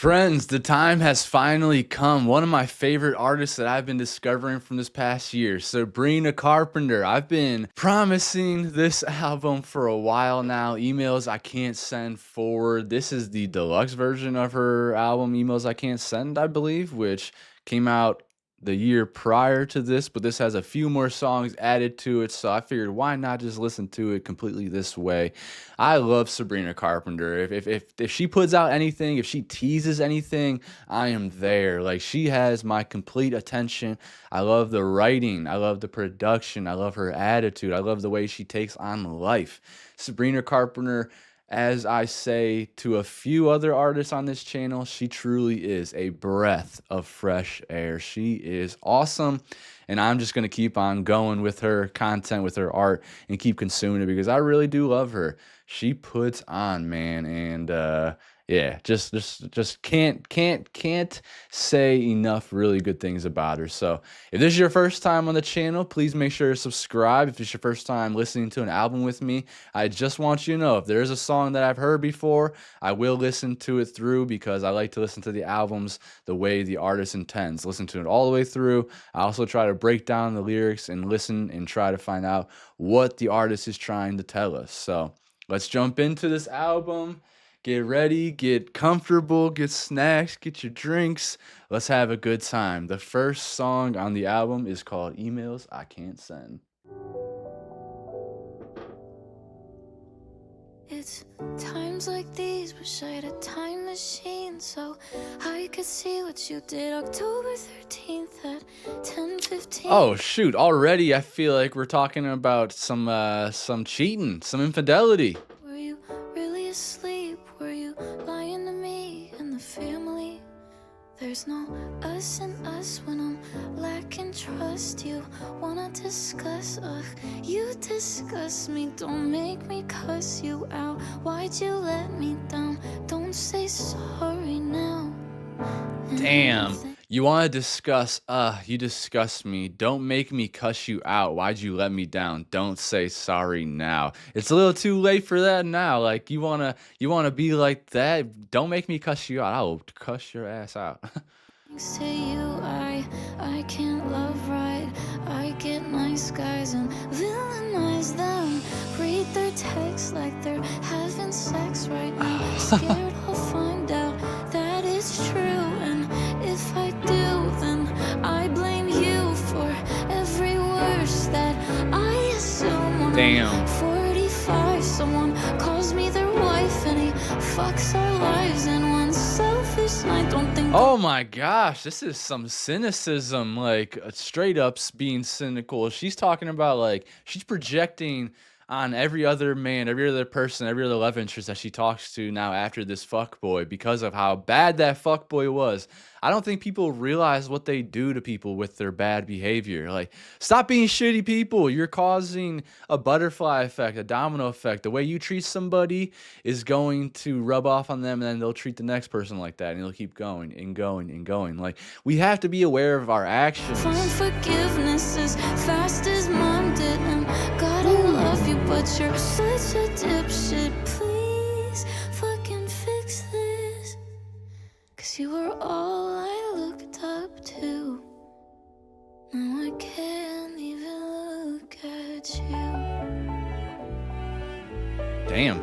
Friends, the time has finally come. One of my favorite artists that I've been discovering from this past year, Sabrina Carpenter. I've been promising this album for a while now. Emails I Can't Send Forward. This is the deluxe version of her album, Emails I Can't Send, I believe, which came out the year prior to this, but this has a few more songs added to it, so I figured why not just listen to it completely this way. I love Sabrina Carpenter. If she puts out anything, if she teases anything, I am there. Like, she has my complete attention. I love the writing, I love the production, I love her attitude, I love the way she takes on life. Sabrina Carpenter, as I say to a few other artists on this channel, she truly is a breath of fresh air. She is awesome, and I'm just going to keep on going with her content, with her art, and keep consuming it because I really do love her. She puts on, man, and yeah, just can't say enough really good things about her. So if this is your first time on the channel, please make sure to subscribe. If it's your first time listening to an album with me, I just want you to know if there is a song that I've heard before, I will listen to it through because I like to listen to the albums the way the artist intends. Listen to it all the way through. I also try to break down the lyrics and listen and try to find out what the artist is trying to tell us. So let's jump into this album. Get ready, get comfortable, get snacks, get your drinks. Let's have a good time. The first song on the album is called Emails I Can't Send. It's times like these, wish I had a time machine so I could see what you did October 13th at 10:15. Oh shoot, already I feel like we're talking about some cheating, some infidelity. Were you really asleep? Were you lying to me and the family? There's no us and us when I'm lacking trust. You wanna discuss, ugh, you disgust me. Don't make me cuss you out. Why'd you let me down? Don't say sorry now. Damn. You want to discuss, you disgust me. Don't make me cuss you out. Why'd you let me down? Don't say sorry now. It's a little too late for that now. Like, you wanna be like that? Don't make me cuss you out. I'll cuss your ass out. Thanks to you, I can't love right. I get nice guys and villainize them. Read their texts like they're having sex right now. Scared I'll find out that it's true, and if I do, then I blame you for every worst that I assume. When Damn. I'm 45, someone calls me their wife and he fucks our lives in one selfish night. Don't think. Oh my gosh, this is some cynicism, like straight up being cynical. She's talking about, like, she's projecting on every other man, every other person, every other love interest that she talks to now after this fuckboy because of how bad that fuckboy was. I don't think people realize what they do to people with their bad behavior. Like, stop being shitty people. You're causing a butterfly effect, a domino effect. The way you treat somebody is going to rub off on them, and then they'll treat the next person like that, and it'll keep going and going and going. Like, we have to be aware of our actions. Find forgiveness as fast as mom did, and God, I love you, but you're such a dipshit. Please fucking fix this, 'cause you were all I looked up to. Now I can't even look at you. Damn.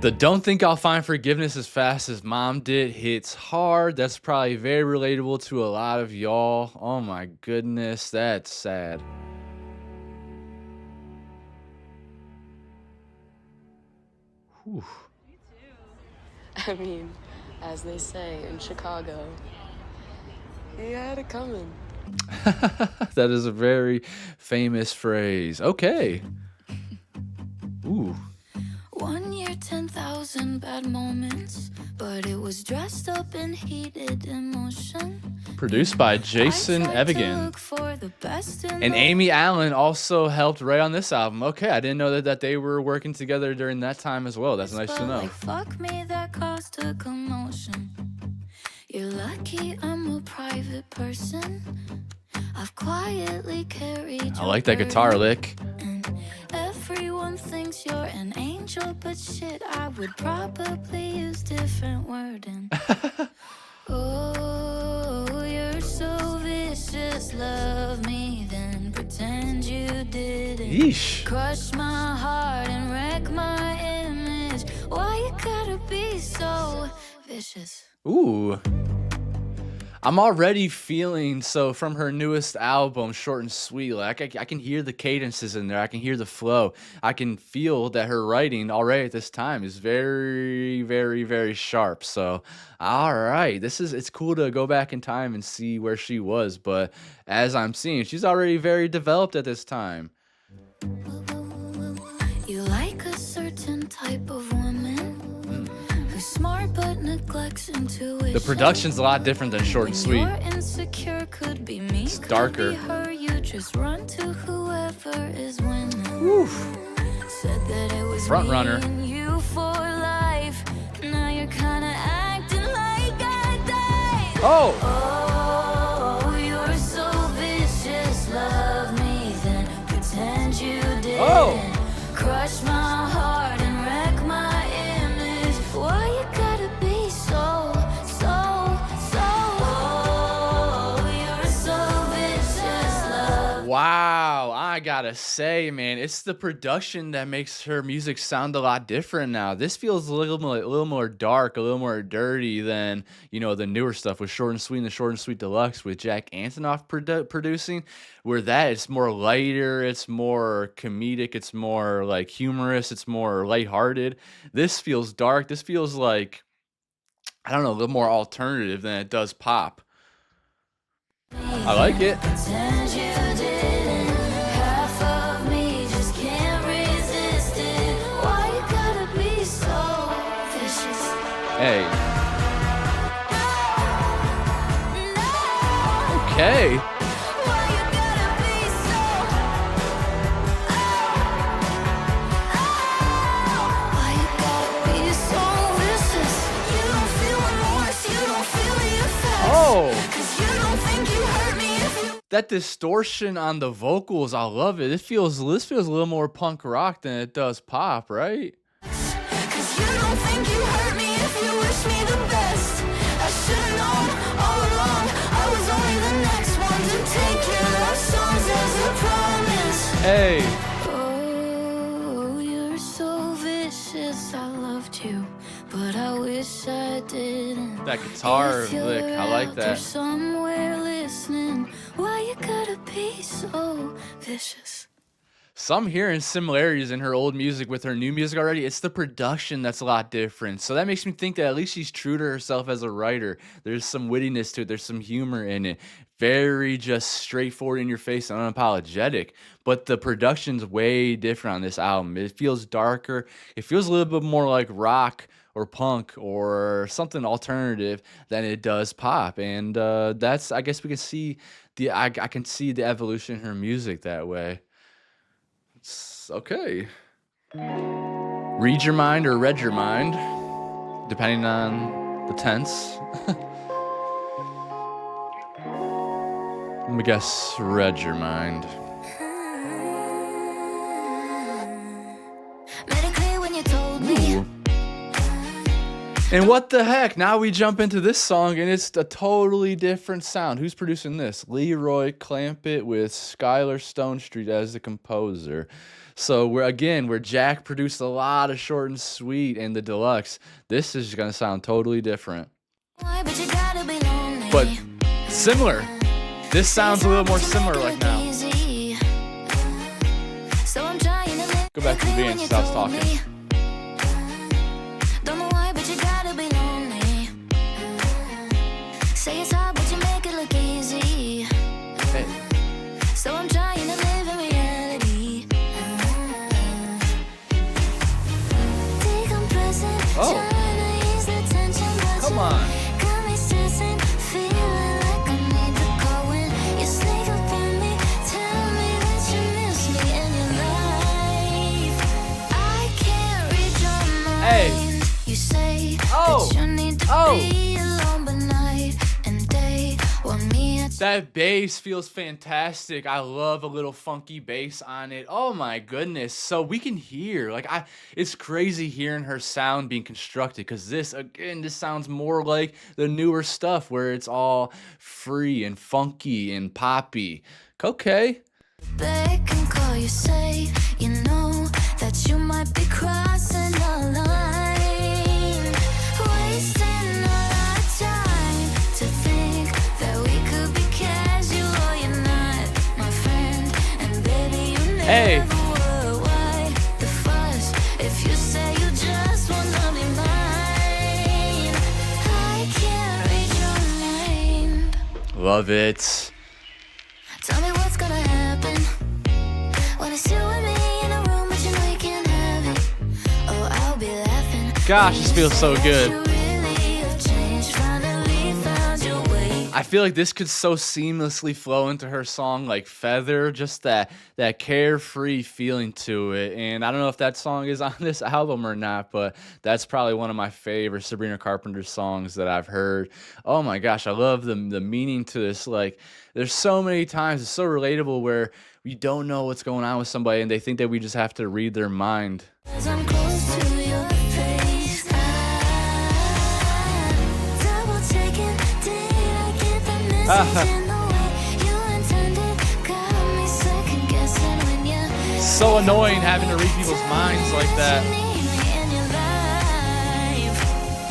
The don't think I'll find forgiveness as fast as mom did hits hard. That's probably very relatable to a lot of y'all. Oh my goodness, that's sad. Whew. I mean, as they say in Chicago, he had it coming. That is a very famous phrase. Okay. Ooh. 1 year, 10,000 bad moments, but it was dressed up in heated emotion. Produced by Jason Evigan. And Amy Allen also helped write on this album. Okay, I didn't know that they were working together during that time as well. That's nice to know. Like, fuck me, that caused a commotion. You're lucky I'm a private person. I've quietly carried. I like that guitar lick. And everyone thinks you're an angel, but shit, I would probably garden. Oh, you're so vicious. Love me, then pretend you didn't. Yeesh. Crush my heart and wreck my image. Why you gotta be so vicious? Ooh. I'm already feeling, so from her newest album, Short and Sweet, like I can hear the cadences in there. I can hear the flow. I can feel that her writing already at this time is very, very, very sharp. So, all right, it's cool to go back in time and see where she was. But as I'm seeing, she's already very developed at this time. You like a certain type of woman who's smart but neglects intuition. The production's a lot different than Short and Sweet. You're insecure, could be me, It's darker. Could be her, you just run to whoever is winning. Woof. Said that it was Front me runner. and you for life. Now you're kinda acting like I died. Oh! Oh, you're so vicious. Love me, then pretend you didn't. Oh! Crush my heart and wreck my image. Why you gotta be so? Oh, you're so vicious. Love. Wow, I gotta say, man, it's the production that makes her music sound a lot different now. This feels a little more dark, a little more dirty than, the newer stuff with Short and Sweet and the Short and Sweet Deluxe with Jack Antonoff producing, where that it's more lighter, it's more comedic, it's more like humorous, it's more lighthearted. This feels dark. This feels like, I don't know, a little more alternative than it does pop. I like it. Pretend you didn't. Half of me just can't resist it. Why you gotta be so vicious? Hey. No. Okay. Why you gotta be so? Why you gotta be so vicious? You don't feel remorse, you don't feel the effects. Oh. 'Cause you don't think you hurt me if you. That distortion on the vocals, I love it. This feels a little more punk rock than it does pop, right? 'Cause you don't think you hurt me if you wish me the best. I should've known all along. I was only the next one to take your love songs as a promise. Hey. Oh, you're so vicious. I loved you, but I wish I didn't. That guitar If you're lick, I like out there that. somewhere listening, why you gotta be so vicious? So I'm hearing similarities in her old music with her new music already. It's the production that's a lot different. So that makes me think that at least she's true to herself as a writer. There's some wittiness to it. There's some humor in it. Very just straightforward in your face and unapologetic. But the production's way different on this album. It feels darker. It feels a little bit more like rock or punk or something alternative than it does pop. And that's, I guess we can see I can see the evolution in her music that way. Okay. Read your mind or read your mind, depending on the tense. Let me guess, read your mind. Made it clear when you told me. Ooh. And what the heck? Now we jump into this song and it's a totally different sound. Who's producing this? Leroy Clampett with Skylar Stonestreet as the composer. So where Jack produced a lot of Short and Sweet and the Deluxe, this is gonna sound totally different. Why, but you gotta be lonely. But similar. This sounds a little more similar like now. So I'm trying to live Go back to the beginning and stop talking. Don't know why, but you gotta be lonely. Say it's hard, but you make it look easy. Hey. So I'm trying to live in reality. Decompressing, Oh. trying to ease the tension, but Come you on. got me stressing, feeling like I need to go in. You sneak up on me, tell me that you miss me in your life. I can't read your mind. Hey. You say Oh. that you need to Oh. be alone, but night and day Want me at That bass feels fantastic. I love a little funky bass on it. Oh my goodness. So we can hear, like, it's crazy hearing her sound being constructed, because this sounds more like the newer stuff where it's all free and funky and poppy. Okay. back and call you, say you know that you might be crossing the line, wasting all our time to think that we could be casual. You're not my friend, and baby you never Hey. were. Why the fuss if you say you just wanna be mine? I can't read your mind. Love it. Tell me what's gonna happen when it's you and me in a room, but you know you can't have it. Oh, I'll be laughing. Gosh, this feels so good. You really have changed, finally found your way. I feel like this could so seamlessly flow into her song like Feather, just that carefree feeling to it. And I don't know if that song is on this album or not, but that's probably one of my favorite Sabrina Carpenter songs that I've heard. Oh my gosh, I love the meaning to this. Like, there's so many times it's so relatable where we don't know what's going on with somebody and they think that we just have to read their mind. As I'm close to your face, I'm double checking. Did I get the message in the way you intended? Got me second guessing when you So annoying having to read people's minds like that. need me in your life.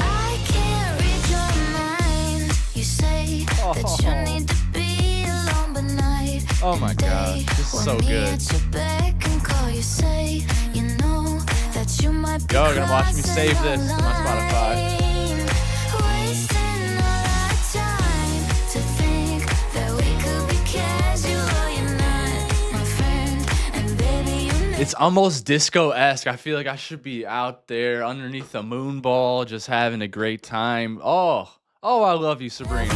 I can't read your mind. You say that you need to be alone, but night Oh my God, this is so good. Yo, you're gonna watch me save this on my Spotify. It's almost disco-esque. I feel like I should be out there underneath a moon ball, just having a great time. Oh, I love you, Sabrina.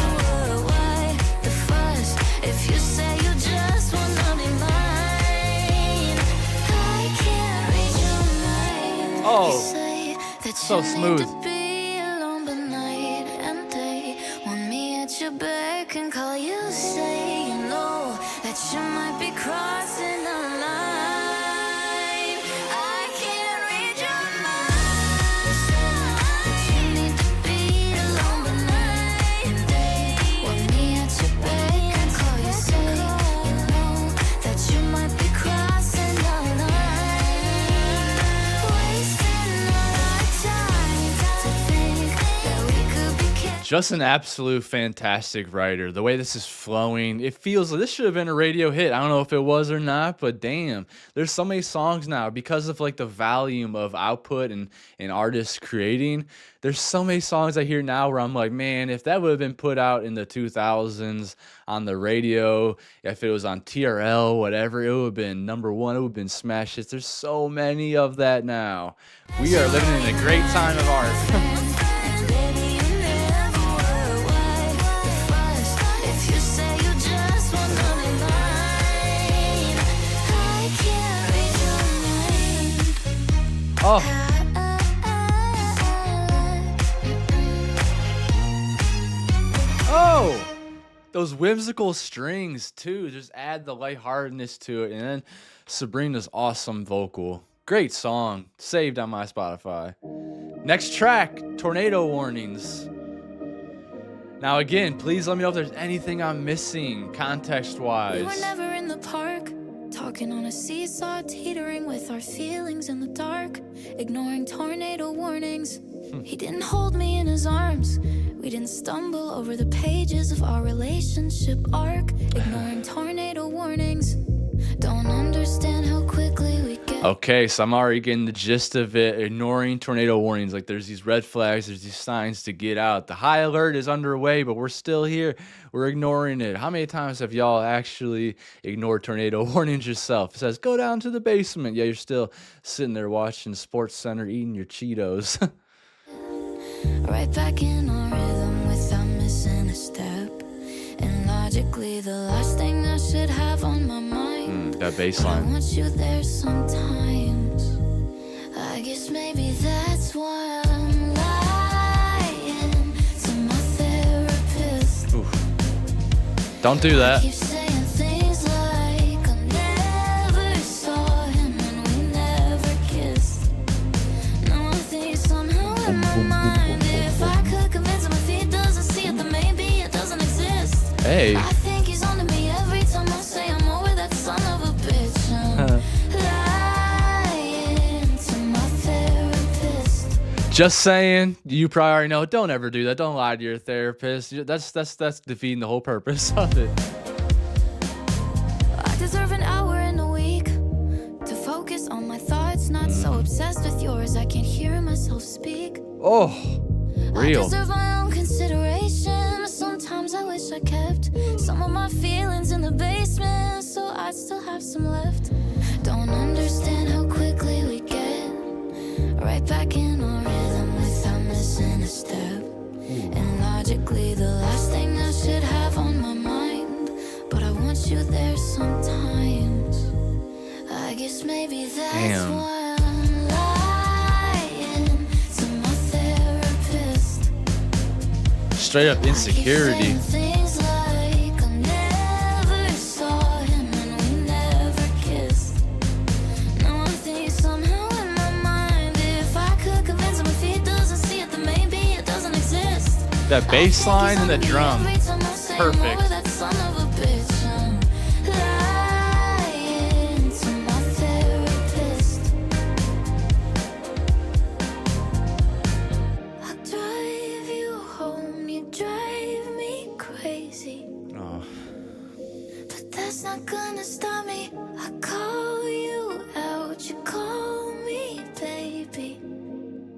Oh, so smooth. And call you, say you know that you might be crossing the line. I can't read your mind. That you need to be alone, but night and day. Want me at your back and call you, say you know that you might be crossing the line, wasting all our time to think that we could be Just an absolute fantastic writer. The way this is flowing, it feels like this should have been a radio hit. I don't know if it was or not, but damn, there's so many songs now because of like the volume of output and artists creating. There's so many songs I hear now where I'm like, man, if that would have been put out in the 2000s on the radio, if it was on TRL, whatever, it would have been number one. It would have been smash hits. There's so many of that now. We are living in a great time of art. Oh, those whimsical strings too. Just add the lightheartedness to it, and then Sabrina's awesome vocal. Great song, saved on my Spotify. Next track, Tornado Warnings. Now again, please let me know if there's anything I'm missing We were context-wise. never in the park, talking on a seesaw, teetering with our feelings in the dark, ignoring tornado warnings. He didn't hold me in his arms. We didn't stumble over the pages of our relationship arc, ignoring tornado warnings. Don't understand how quickly we get. Okay, so I'm already getting the gist of it. Ignoring tornado warnings. Like, there's these red flags, there's these signs to get out. The high alert is underway, but we're still here. We're ignoring it. How many times have y'all actually ignored tornado warnings yourself? It says, go down to the basement. Yeah, you're still sitting there watching Sports Center, eating your Cheetos. Right back in our rhythm without missing a step. And logically, the last thing I should have on my mind. That But I baseline. want you there sometimes. I guess maybe that's why I'm lying to my therapist. Oof. Don't do that. Keep saying things like I never saw him and we never kissed. Now I think somehow in my mind, if I could convince him if he doesn't see it, then maybe it doesn't exist. Hey. I think he's on to me every time I say I'm over that son of a bitch. Lying to my therapist. Just saying, you probably already know. Don't ever do that. Don't lie to your therapist. That's defeating the whole purpose of it. I deserve an hour in a week to focus on my thoughts, not so obsessed with yours I can't hear myself speak. Oh, I real. deserve my own consideration. Sometimes I wish I kept some of my feelings in the basement, so I'd still have some left. Don't understand how quickly we get right back in our rhythm without missing a step. And logically, the last thing I should have on my mind, but I want you there sometimes. I guess maybe that's Damn. why I'm lying to my therapist. Straight up insecurity. I keep saying things like I never saw him and we never kissed. Now I think somehow in my mind, if I could convince him if he doesn't see it, then maybe it doesn't exist. That bass line and the drum. Perfect. Lying to my therapist. I'll drive you home, you drive me crazy. Oh. But that's not gonna stop me. I call you out, you call me baby.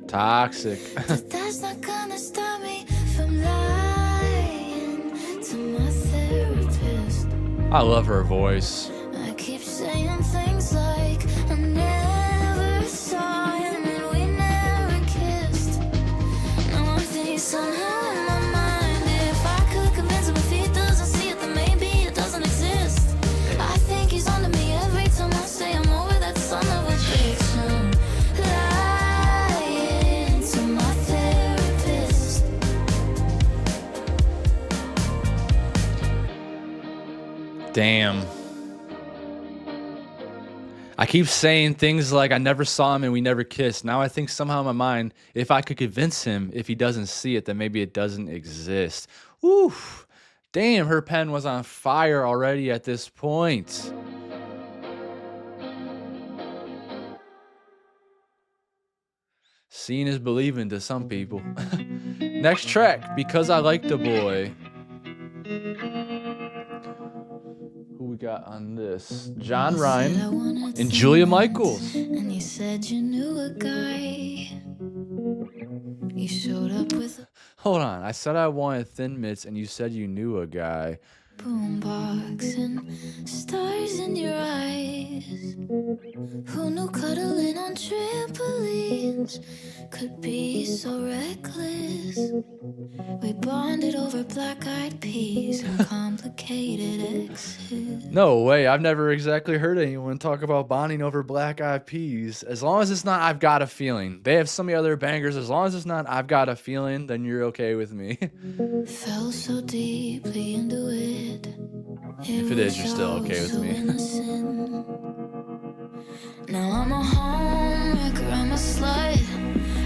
Toxic. But that's not gonna stop me from lying to my therapist. I love her voice. I keep saying things like I never saw him and we never kissed. Now I think somehow in my mind, if I could convince him if he doesn't see it, then maybe it doesn't exist. I think he's on to me every time I say I'm over that son of a bitch. Lying to my therapist. Damn. I keep saying things like I never saw him and we never kissed. Now I think somehow in my mind, if I could convince him if he doesn't see it, then maybe it doesn't exist. Oof. Damn, her pen was on fire already at this point. Seeing is believing to some people. Next track, Because I Like the Boy. Who we got on this? John Ryan and Julia Michaels. And you said you knew a guy. You showed up with a Hold on. I said I wanted Thin Mints and you said you knew a guy. boombox and stars in your eyes. Who knew cuddling on trampolines could be so reckless? We bonded over black-eyed peas and complicated exes. No way. I've never exactly heard anyone talk about bonding over Black Eyed Peas. As long as it's not I've Got a Feeling. They have so many other bangers. As long as it's not I've Got a Feeling, then you're okay with me. Fell so deeply into it. If it is, you're still okay with me. Now I'm a homewrecker, I'm a slut.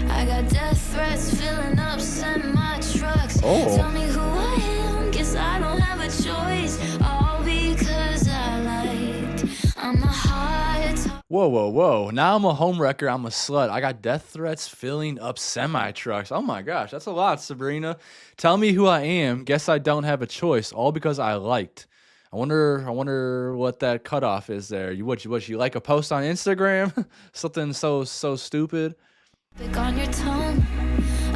I got death threats filling up semi-trucks. Oh. Tell me who I am, guess I don't have a choice. All because I liked. I'm a hard top. Whoa, whoa, whoa. Now I'm a homewrecker. I'm a slut. I got death threats filling up semi-trucks. Oh my gosh, that's a lot, Sabrina. Tell me who I am. Guess I don't have a choice. All because I liked. I wonder what that cutoff is there. You like a post on Instagram? Something so stupid? Pick on your tongue.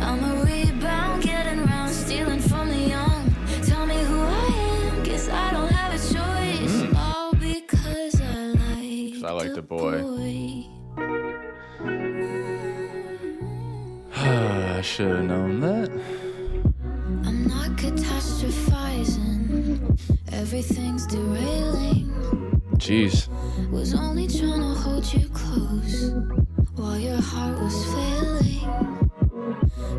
I'm a rebound, getting around, stealing from the young. Tell me who I am, guess I don't have a choice. All because I like the boy. I should have known that. I'm not catastrophizing. Everything's derailing. Jeez. Was only trying to hold you close while your heart was failing.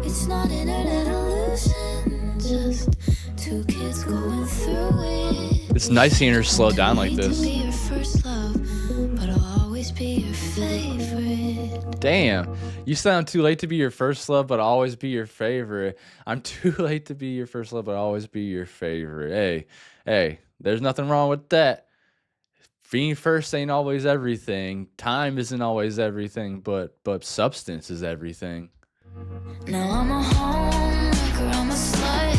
It's not internet illusion. just two kids going through it. It's nice seeing her slow down like Too late to this. be your first love, but I'll always be your favorite. Damn, you said I'm too late to be your first love, but I'll always be your favorite. I'm too late to be your first love, but I'll always be your favorite. Hey, there's nothing wrong with that. Being first ain't always everything. Time isn't always everything, but substance is everything. Now I'm a homewrecker, I'm a slut.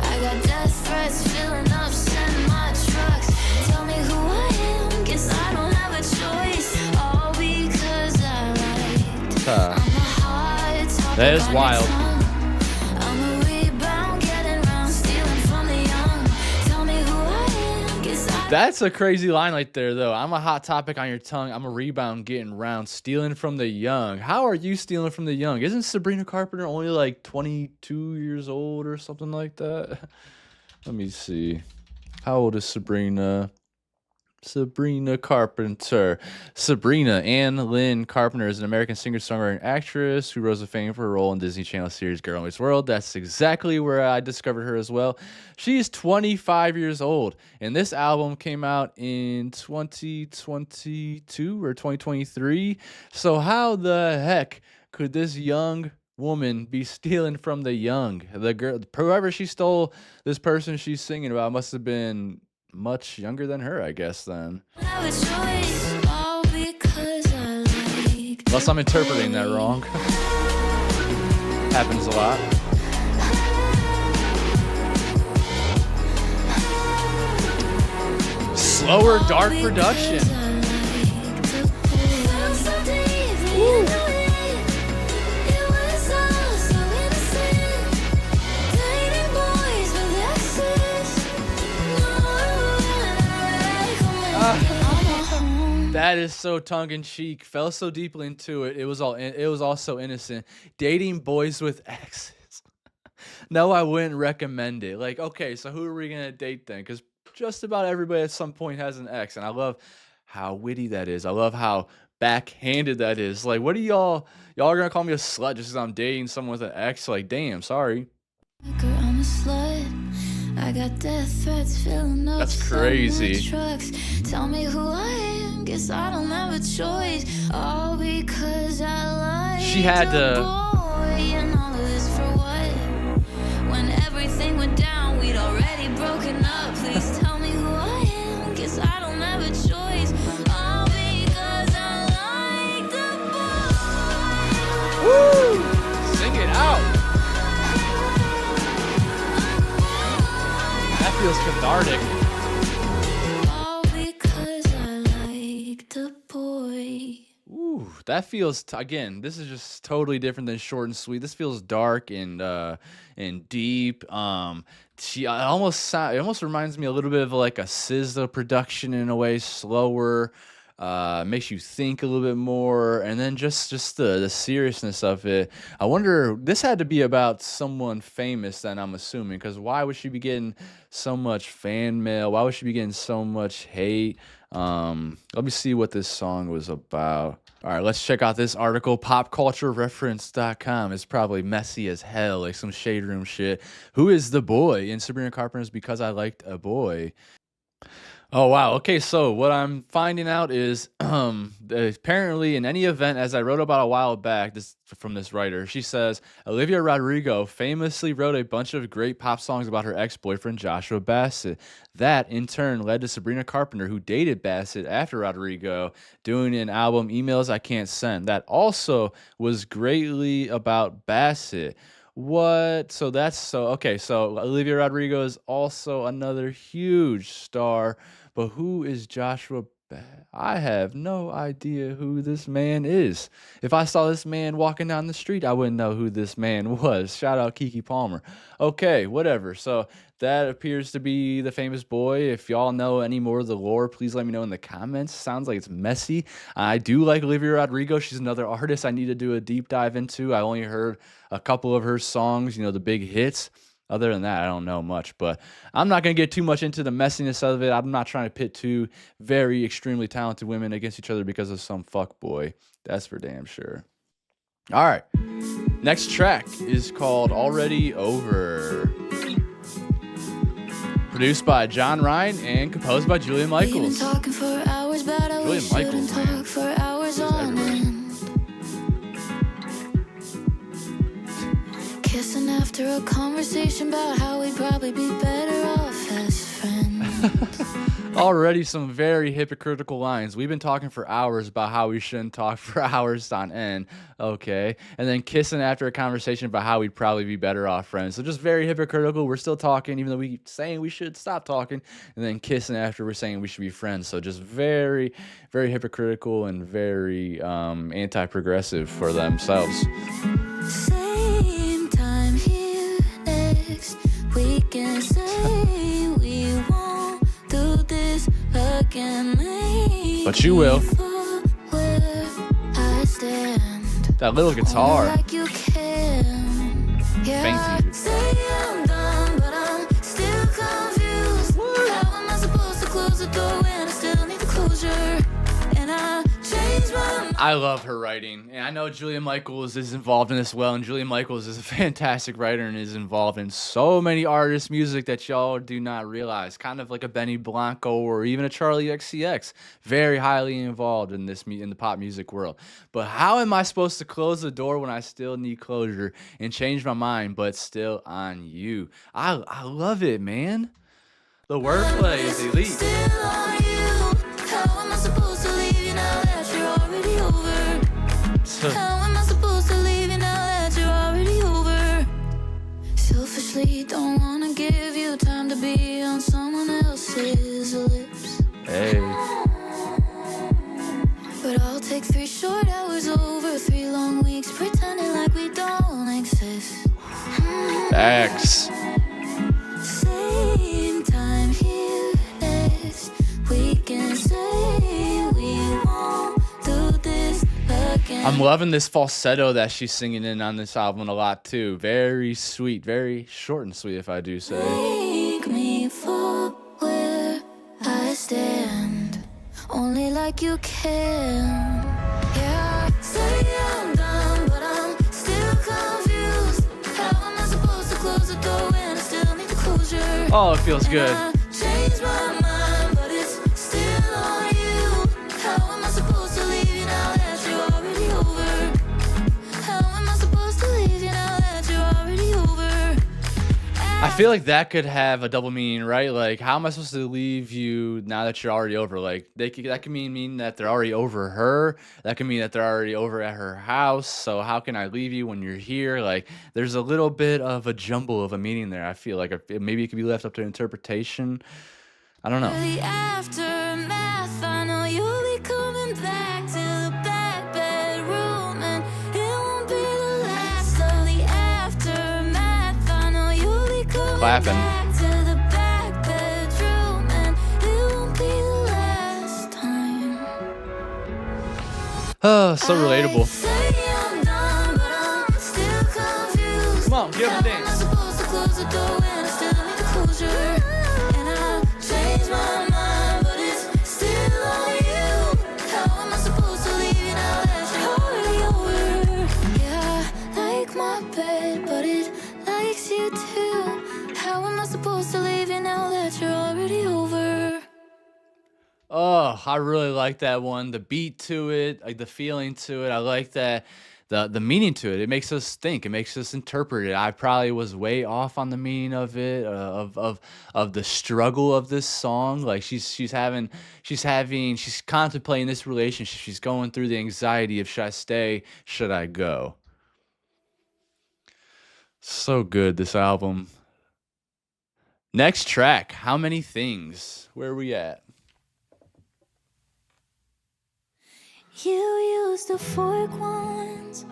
I got death threats filling up semi-trucks. Tell me who I am, guess I don't have a choice. All because I liked. I'm a hot topic That is on your wild. tongue. I'm a rebound, getting round, stealing from the young. Tell me who I am, guess I That's a crazy line right there, though. I'm a hot topic on your tongue. I'm a rebound getting round, stealing from the young. How are you stealing from the young? Isn't Sabrina Carpenter only like 22 years old or something like that? Let me see. How old is Sabrina? Sabrina Carpenter. Sabrina Ann Lynn Carpenter is an American singer-songwriter and actress who rose to fame for her role in Disney Channel series Girl Meets World. That's exactly where I discovered her as well. She's 25 years old, and this album came out in 2022 or 2023. So how the heck could this young woman be stealing from the young? The girl, whoever she stole, this person she's singing about must have been much younger than her, I guess, then. don't have a choice. All because I liked. Unless I'm interpreting that wrong. Happens a lot. Slower, dark production. That is so tongue-in-cheek. Fell so deeply into it. It was all so innocent. Dating boys with exes. No, I wouldn't recommend it. Like, okay, so who are we gonna date then? Because just about everybody at some point has an ex, and I love how witty that is. I love how backhanded that is. Like, what are y'all are gonna call me a slut just because I'm dating someone with an ex? Like, damn, sorry. I'm a slut. I got death threats filling up That's crazy. trucks. Tell me who I am, guess I don't have a choice. All because I like She had to- boy, and all of this for what? When everything went down, we'd already broken up. Please tell me who I am, guess I don't have a choice. All because I like the boy. Woo! Sing it out. That feels cathartic. All because I liked a boy. Ooh, that feels again. This is just totally different than short and sweet. This feels dark and deep. It almost reminds me a little bit of like a SZA production in a way, slower. Makes you think a little bit more, and then just the seriousness of it. I wonder, this had to be about someone famous, then I'm assuming, because why would she be getting so much fan mail? Why would she be getting so much hate? Let me see what this song was about. All right, let's check out this article. PopCultureReference.com. It's probably messy as hell, like some shade room shit. Who is the boy in Sabrina Carpenter's Because I Liked a Boy? Oh, wow. Okay, so what I'm finding out is apparently in any event, as I wrote about a while back, this from this writer, she says, Olivia Rodrigo famously wrote a bunch of great pop songs about her ex-boyfriend, Joshua Bassett. That, in turn, led to Sabrina Carpenter, who dated Bassett after Rodrigo, doing an album, Emails I Can't Send. That also was greatly about Bassett. What? Okay, so Olivia Rodrigo is also another huge star. But who is Joshua I have no idea who this man is. If I saw this man walking down the street, I wouldn't know who this man was. Shout out Keke Palmer. Okay, whatever. So that appears to be the famous boy. If y'all know any more of the lore, please let me know in the comments. Sounds like it's messy. I do like Olivia Rodrigo. She's another artist I need to do a deep dive into. I only heard a couple of her songs, the big hits. Other than that, I don't know much, but I'm not going to get too much into the messiness of it. I'm not trying to pit two very extremely talented women against each other because of some fuckboy. That's for damn sure. All right. Next track is called Already Over. Produced by John Ryan and composed by Julian We've been Michaels. talking for hours, but I Julian wish Michaels, shouldn't man. talk for hours on everybody. end. Kissing after a conversation about how we'd probably be better off as friends. Already some very hypocritical lines. We've been talking for hours about how we shouldn't talk for hours on end. Okay. And then kissing after a conversation about how we'd probably be better off friends. So just very hypocritical. We're still talking, even though we saying we should stop talking. And then kissing after we're saying we should be friends. So just very, very hypocritical and very anti-progressive for themselves. Same time here next week and say we won't do this again. But you will. Where I stand. That little guitar. Like you can. Yeah, Fainty. say I'm done, but I'm still confused. How am I supposed to close the door when I still need the closure? And I changed my mind. I love her writing, and I know Julian Michaels is involved in this well, and Julian Michaels is a fantastic writer and is involved in so many artists' music that y'all do not realize. Kind of like a Benny Blanco or even a Charlie XCX. Very highly involved in the pop music world. But how am I supposed to close the door when I still need closure and change my mind, but still on you? I love it, man. The wordplay is elite. Still on you. How am I supposed to leave you now that you're already over? How am I supposed to leave you now that you're already over? Selfishly, don't wanna give you time to be on someone else's lips. Hey. But I'll take 3 short hours over 3 long weeks, pretending like we don't exist. Facts. Same time here next week and say we won't do this again. I'm loving this falsetto that she's singing in on this album a lot too. Very sweet, very short and sweet, if I do say. Make me fall where I stand, only like you can. Yeah, say I'm done, but I'm still confused. How am I supposed to close the door when I still need the closure? Oh, it feels good. I changed my mind, but it's still on you. How am I supposed to leave you now that you're already over? How am I supposed to leave you now that you're already over? I feel like that could have a double meaning, right? Like, how am I supposed to leave you now that you're already over? Like, that could mean that they're already over her. That could mean that they're already over at her house. So how can I leave you when you're here? Like, there's a little bit of a jumble of a meaning there. I feel like maybe it could be left up to interpretation. I don't know. The aftermath, I know you'll be coming back to the back bedroom, and it won't be the last of the aftermath. I know you'll be coming Clapping. back to the back bedroom, and it won't be the last time. Oh, so relatable. I say I'm done, but I'm still confused. Come on, give them a How am I dance. supposed to close the door when I still need the closure? And I changed my mind, but it's still on you. How am I supposed to leave you now that you're already over? Yeah, I like my bed, but it likes you too. How am I supposed to leave you now that you're already over? Oh, I really like that one. The beat to it, like the feeling to it. I like that. The meaning to it. It makes us think. It makes us interpret it. I probably was way off on the meaning of it, of the struggle of this song. Like she's contemplating this relationship. She's going through the anxiety of should I stay, should I go. So good, this album. Next track, How Many Things? Where are we at? You used to fork once.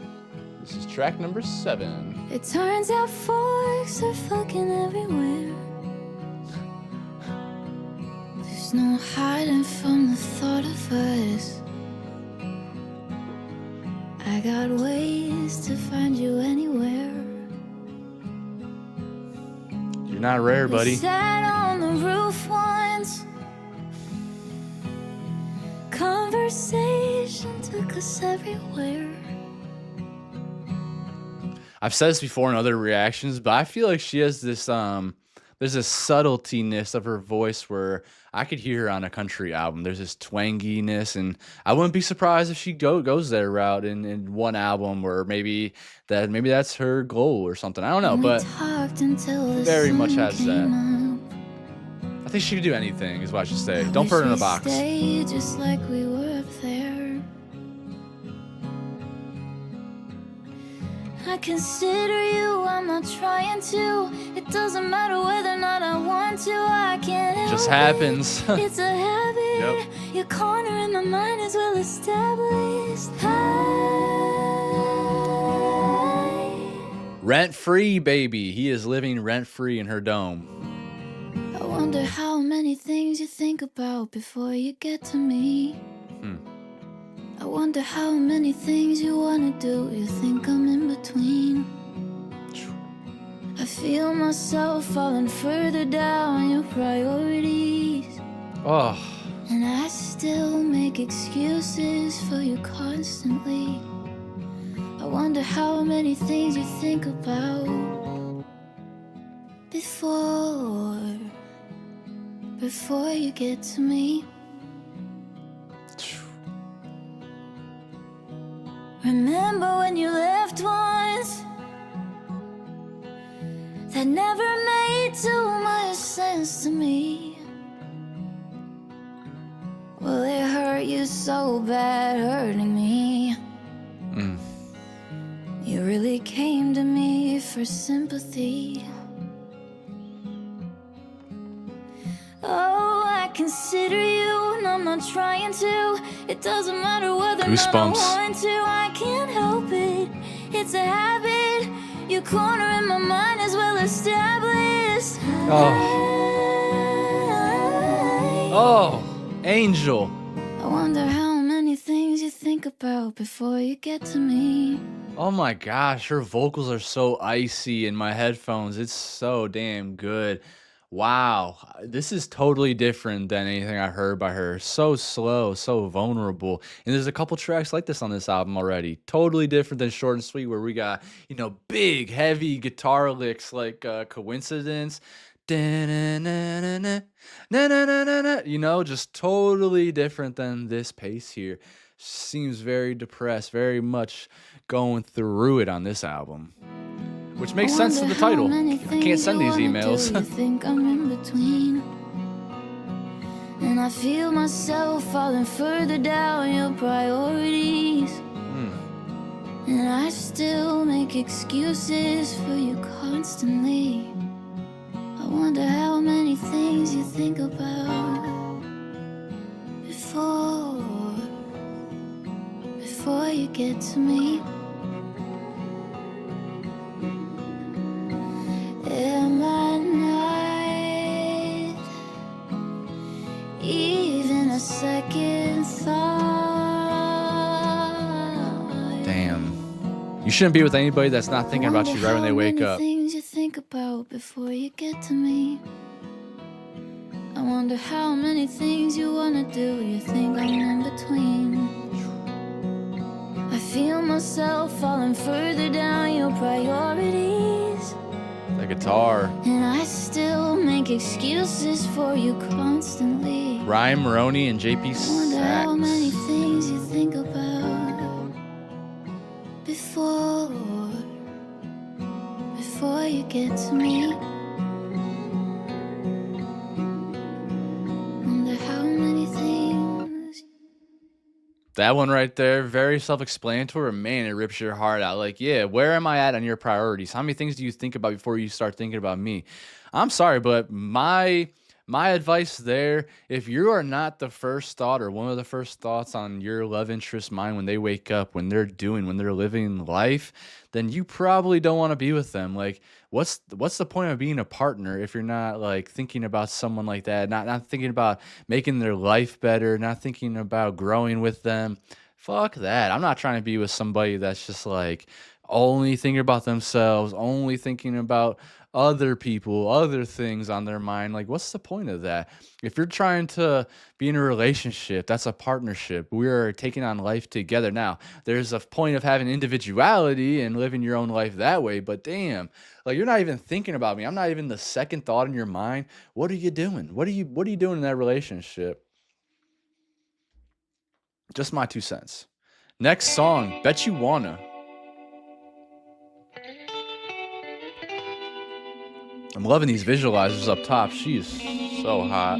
This is track number 7. It turns out forks are fucking everywhere. There's no hiding from the thought of us. I got ways to find you anywhere. You're not rare, We buddy. sat on the roof once. Conversation took us everywhere. I've said this before in other reactions, but I feel like she has this there's a subtletyness of her voice where I could hear her on a country album. There's this twanginess, and I wouldn't be surprised if she goes that route in one album, or maybe that's her goal or something. I don't know, And we but talked until the very much sun has that. came up. I think she could do anything, is what I should say. I Don't wish put her in a we box. stayed just like we were up there. I consider you, I'm not trying to. It doesn't matter whether or not I want to. I can't help Just it. happens. It's a habit. Yep. Your corner in my mind is well established. Rent free, baby. He is living rent free in her dome. I wonder how many things you think about before you get to me. I wonder how many things you wanna do. You think I'm in between. I feel myself falling further down your priorities. Oh, And I still make excuses for you constantly. I wonder how many things you think about before you get to me. Remember when you left once? That never made too much sense to me. Well, it hurt you so bad, hurting me. You really came to me for sympathy. Oh, I consider you, and I'm not trying to. It doesn't matter whether or not I Goosebumps. want to. I can't help it. It's a habit. Your corner in my mind is well established. Oh, Angel. I wonder how many things you think about before you get to me. Oh my gosh, her vocals are so icy in my headphones. It's so damn good. Wow, this is totally different than anything I heard by her. So slow, so vulnerable. And there's a couple tracks like this on this album already. Totally different than Short and Sweet, where we got, big, heavy guitar licks like Coincidence. Da-na-na-na-na, na-na-na-na-na. Just totally different than this pace here. Seems very depressed, very much going through it on this album. Which makes sense to the title. I can't send these emails. You think I'm in between, and I feel myself falling further down your priorities. And I still make excuses for you constantly. I wonder how many things you think about before you get to me. Am I not even a second thought? Damn. You shouldn't be with anybody that's not thinking about you right when they wake up. Things you think about before you get to me. I wonder how many things you wanna do. You think I'm in between. I feel myself falling further down your priorities. The guitar. And I still make excuses for you constantly. Ryan Maroney and JP I wonder how many Sachs. things you think about before you get to me. Wonder how many things. That one right there, very self-explanatory. Man, it rips your heart out. Like, yeah, where am I at on your priorities? How many things do you think about before you start thinking about me? I'm sorry, but my advice there, if you are not the first thought or one of the first thoughts on your love interest's mind when they wake up, when they're living life, then you probably don't want to be with them. Like, what's the point of being a partner if you're not like thinking about someone like that, not thinking about making their life better, not thinking about growing with them? Fuck that. I'm not trying to be with somebody that's just like only thinking about themselves, only thinking about other people, other things on their mind. Like, what's the point of that? If you're trying to be in a relationship, that's a partnership. We are taking on life together. Now, there's a point of having individuality and living your own life that way, but damn, like you're not even thinking about me. I'm not even the second thought in your mind. What are you doing? What are you doing in that relationship? Just my 2 cents. Next song, Bet You Wanna. I'm loving these visualizers up top. She is so hot.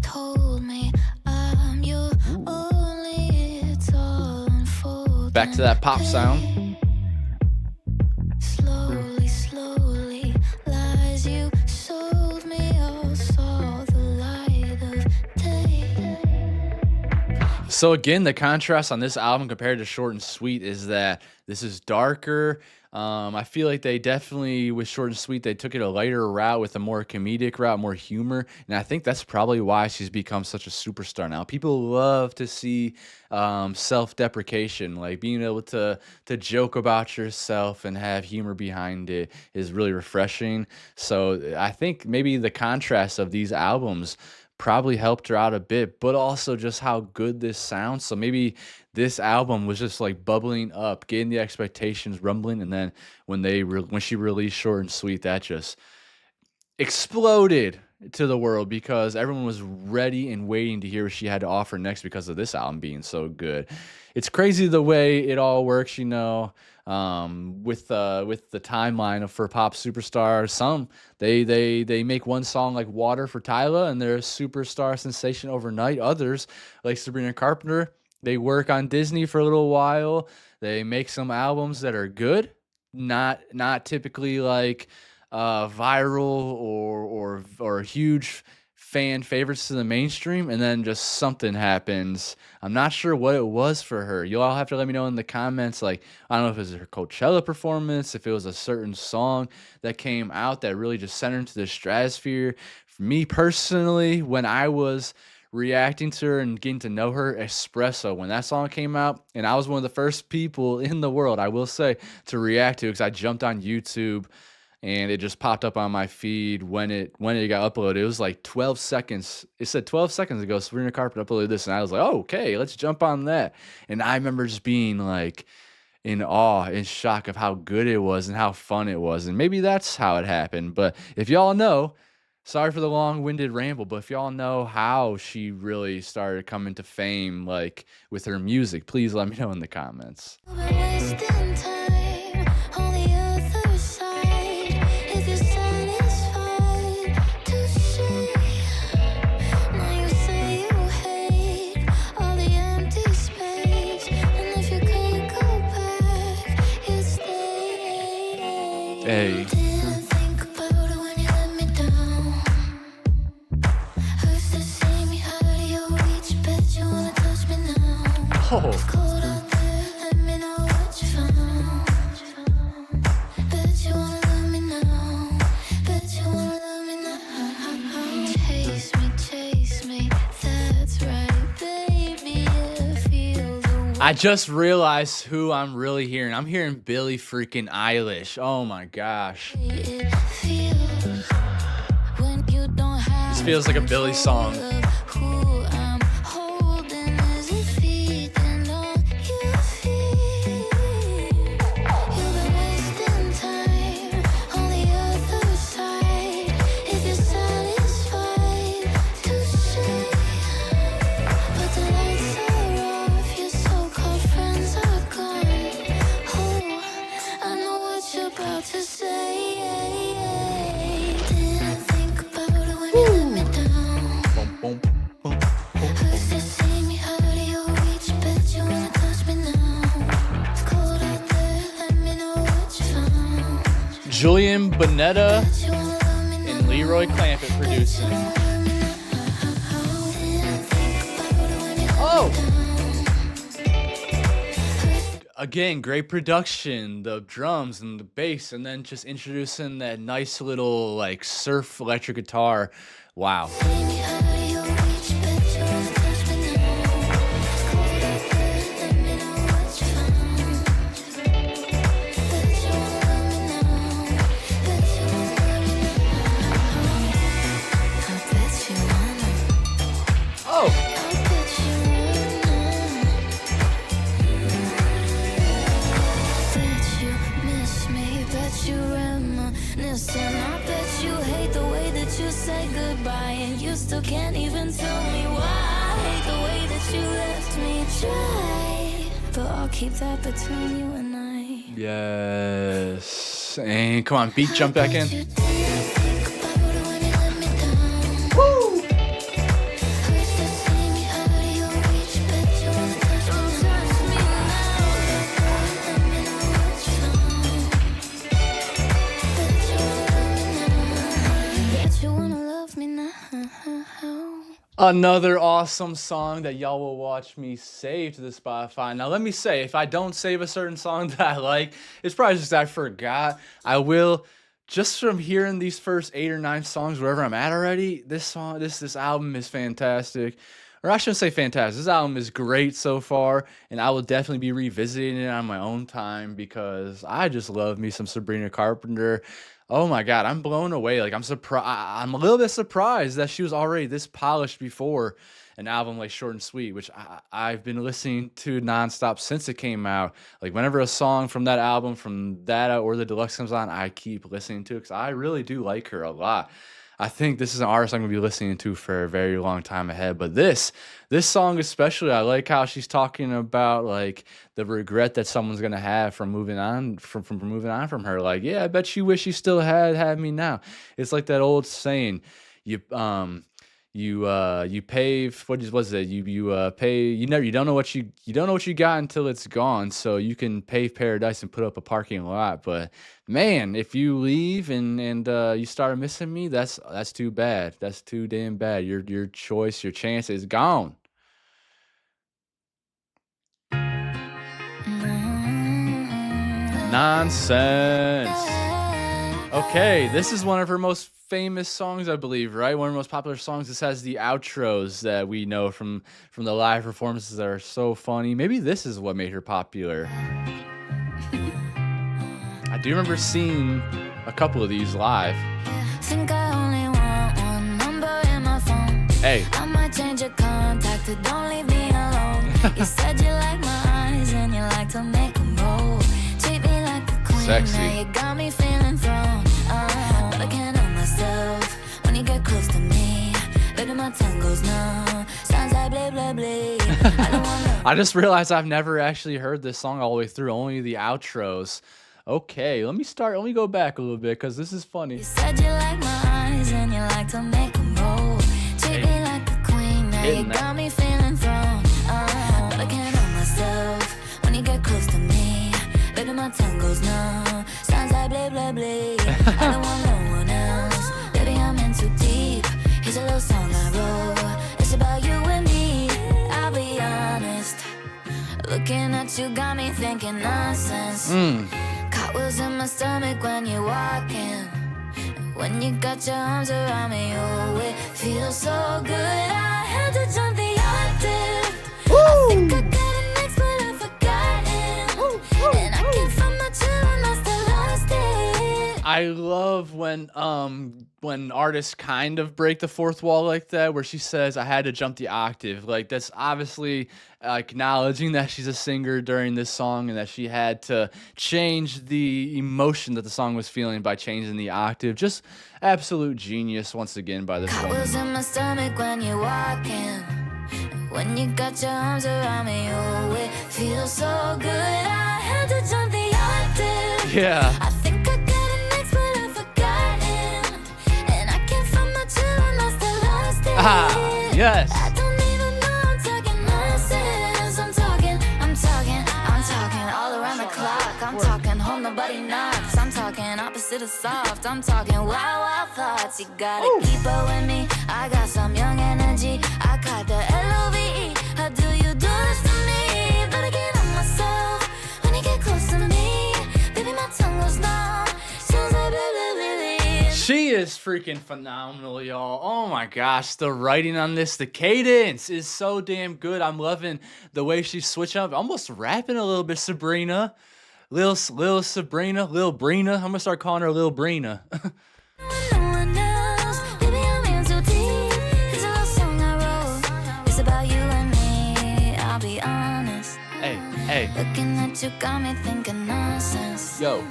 Told me I'm your only, it's all unfolding. Back to that pop sound. Slowly, lies you sold me all saw the light of day. So again, the contrast on this album compared to Short and Sweet is that this is darker. I feel like they definitely, with Short and Sweet, they took it a lighter route with a more comedic route, more humor. And I think that's probably why she's become such a superstar now. People love to see self-deprecation, like being able to joke about yourself and have humor behind it is really refreshing. So I think maybe the contrast of these albums probably helped her out a bit, but also just how good this sounds. So maybe this album was just like bubbling up, getting the expectations rumbling, and then when she released Short and Sweet, that just exploded to the world because everyone was ready and waiting to hear what she had to offer next because of this album being so good. It's crazy the way it all works, with the timeline for pop superstars. Some they make one song like Water for Tyla and they're a superstar sensation overnight. Others, like Sabrina Carpenter, they work on Disney for a little while. They make some albums that are good, not typically like viral or huge fan favorites to the mainstream, and then just something happens. I'm not sure what it was for her. You all have to let me know in the comments. Like, I don't know if it was her Coachella performance, if it was a certain song that came out that really just sent her into the stratosphere. For me personally, when I was reacting to her and getting to know her, Espresso, when that song came out, and I was one of the first people in the world, I will say, to react to it because I jumped on YouTube and it just popped up on my feed when it got uploaded. It was like 12 seconds. It said 12 seconds ago, Sabrina Carpenter uploaded this, and I was like, oh, okay, let's jump on that. And I remember just being like in awe, in shock of how good it was and how fun it was. And maybe that's how it happened. But if y'all know, sorry for the long-winded ramble, but if y'all know how she really started coming to fame, like with her music, please let me know in the comments. Wasting time on the other side. If you're satisfied to see, now you say you hate all the empty space, and if you can't go back, you stay. Hey. Didn't think about it when you let me down. Used to see me out of your reach, bet you wanna touch me now. Oh. Cold out there, let me know what you found. Bet you wanna love me now. Bet you wanna love me now. Chase me, that's right, baby. I feel the I just realized who I'm really hearing. I'm hearing Billie freaking Eilish. Oh my gosh. way it feels when you don't have. This feels like a Billie song. control of who I'm holding. Is it feeding on your feet? You've been wasting time on the other side. If you're satisfied to see, but the lights are off, your so-called friends are gone. Oh, I know what you're about to say. Didn't think about it when you let me down. Boom, boom, boom. Used to see me out of your reach, bet you wanna touch me now. It's cold out there, let me know what you found. Julian Bonetta Bet you wanna love me now. and Leroy Clampett producing. Didn't think about it when you let Oh! me down. Again, great production, the drums and the bass, and then just introducing that nice little like surf electric guitar. Wow. See me out of your reach, bet you wanna touch me now. It's cold out there, let me know what you found. listen. I bet you hate the way that you say goodbye, and you still can't even tell me why. I hate the way that you left me dry, but I'll keep that between you and I. Yes. And come on, beat jump back in. Another awesome song that y'all will watch me save to the Spotify. Now, let me say, if I don't save a certain song that I like, it's probably just I forgot. I will, just from hearing these first 8 or 9 songs, wherever I'm at already, this album is fantastic. Or I shouldn't say fantastic. This album is great so far, and I will definitely be revisiting it on my own time because I just love me some Sabrina Carpenter. Oh my God, I'm blown away. Like, I'm surprised. I'm a little bit surprised that she was already this polished before an album like Short and Sweet, which I've been listening to nonstop since it came out. Like, whenever a song from that album, from that or the deluxe comes on, I keep listening to it because I really do like her a lot. I think this is an artist I'm gonna be listening to for a very long time ahead. But this song especially, I like how she's talking about like the regret that someone's gonna have from moving on from moving on from her. Like, yeah, I bet you wish you still had me now. It's like that old saying, you pave what was it? You pay you don't know what you got until it's gone. So you can pave paradise and put up a parking lot. But man, if you leave and you start missing me, that's too bad. That's too damn bad. Your choice, your chance is gone. Nonsense. Okay, this is one of her most famous songs, I believe, right? One of the most popular songs. This has the outros that we know from the live performances that are so funny. Maybe this is what made her popular. I do remember seeing a couple of these live. Think I only want one number in my phone. Hey. I might change your contact, but don't leave me alone. You said you like my eyes and you like to make them roll. Treat me like a queen. Sexy. Now you got me feeling thrown. But I can't help myself when you get close to me. Baby, my tongue goes numb. Sounds like blah, blah, blah. I don't wanna... I just realized I've never actually heard this song all the way through, only the outros. Okay, let me go back a little bit because this is funny. You said you like my eyes and you like to make them roll. Treat me like a queen, now you got me feeling thrown. But I can't help myself when you get close to me. Baby, my tongue goes numb. Sounds like blah, blah, blah. I don't want no one else. Baby, I'm in too deep. Here's a little song I wrote. It's about you and me. I'll be honest. Looking at you got me thinking nonsense. Cartwheels in my stomach when you're walking. When you got your arms around me, oh, it feels so good. I had to jump the octave. I think I got it next, but I've forgotten. And I can't find my chill, I still lost it. I love when artists kind of break the fourth wall like that, where she says, I had to jump the octave. Like, that's obviously acknowledging that she's a singer during this song and that she had to change the emotion that the song was feeling by changing the octave. Just absolute genius once again by this woman. Cartwheels in my stomach when you're walking. When you got your arms around me, oh, it feels so good. I had to jump the octave. Yeah. I think I got it next, but I've forgotten. And I can't find my chill, I still lost it. Ah, yes. I don't even know I'm talking nonsense. I'm talking all around the clock. I'm talking home, nobody knocks. I'm talking opposite of soft. I'm talking wild, wild thoughts. You gotta keep up with me. I got some young energy. I caught the LOVE. How do you do this to me? But I can't help myself when you get close to me. Baby, my tongue goes numb. Sounds like blah, blah, blah, blah. She is freaking phenomenal, y'all. Oh my gosh, the writing on this, the cadence is so damn good. I'm loving the way she's switching up, almost rapping a little bit. Sabrina, Lil Sabrina, Lil Brina. I'm gonna start calling her Lil Brina. No one else. Baby, I'm in too deep. Here's a little song I wrote. It's about you and me. I'll be honest. Hey. Looking at you got me thinking nonsense. Yo.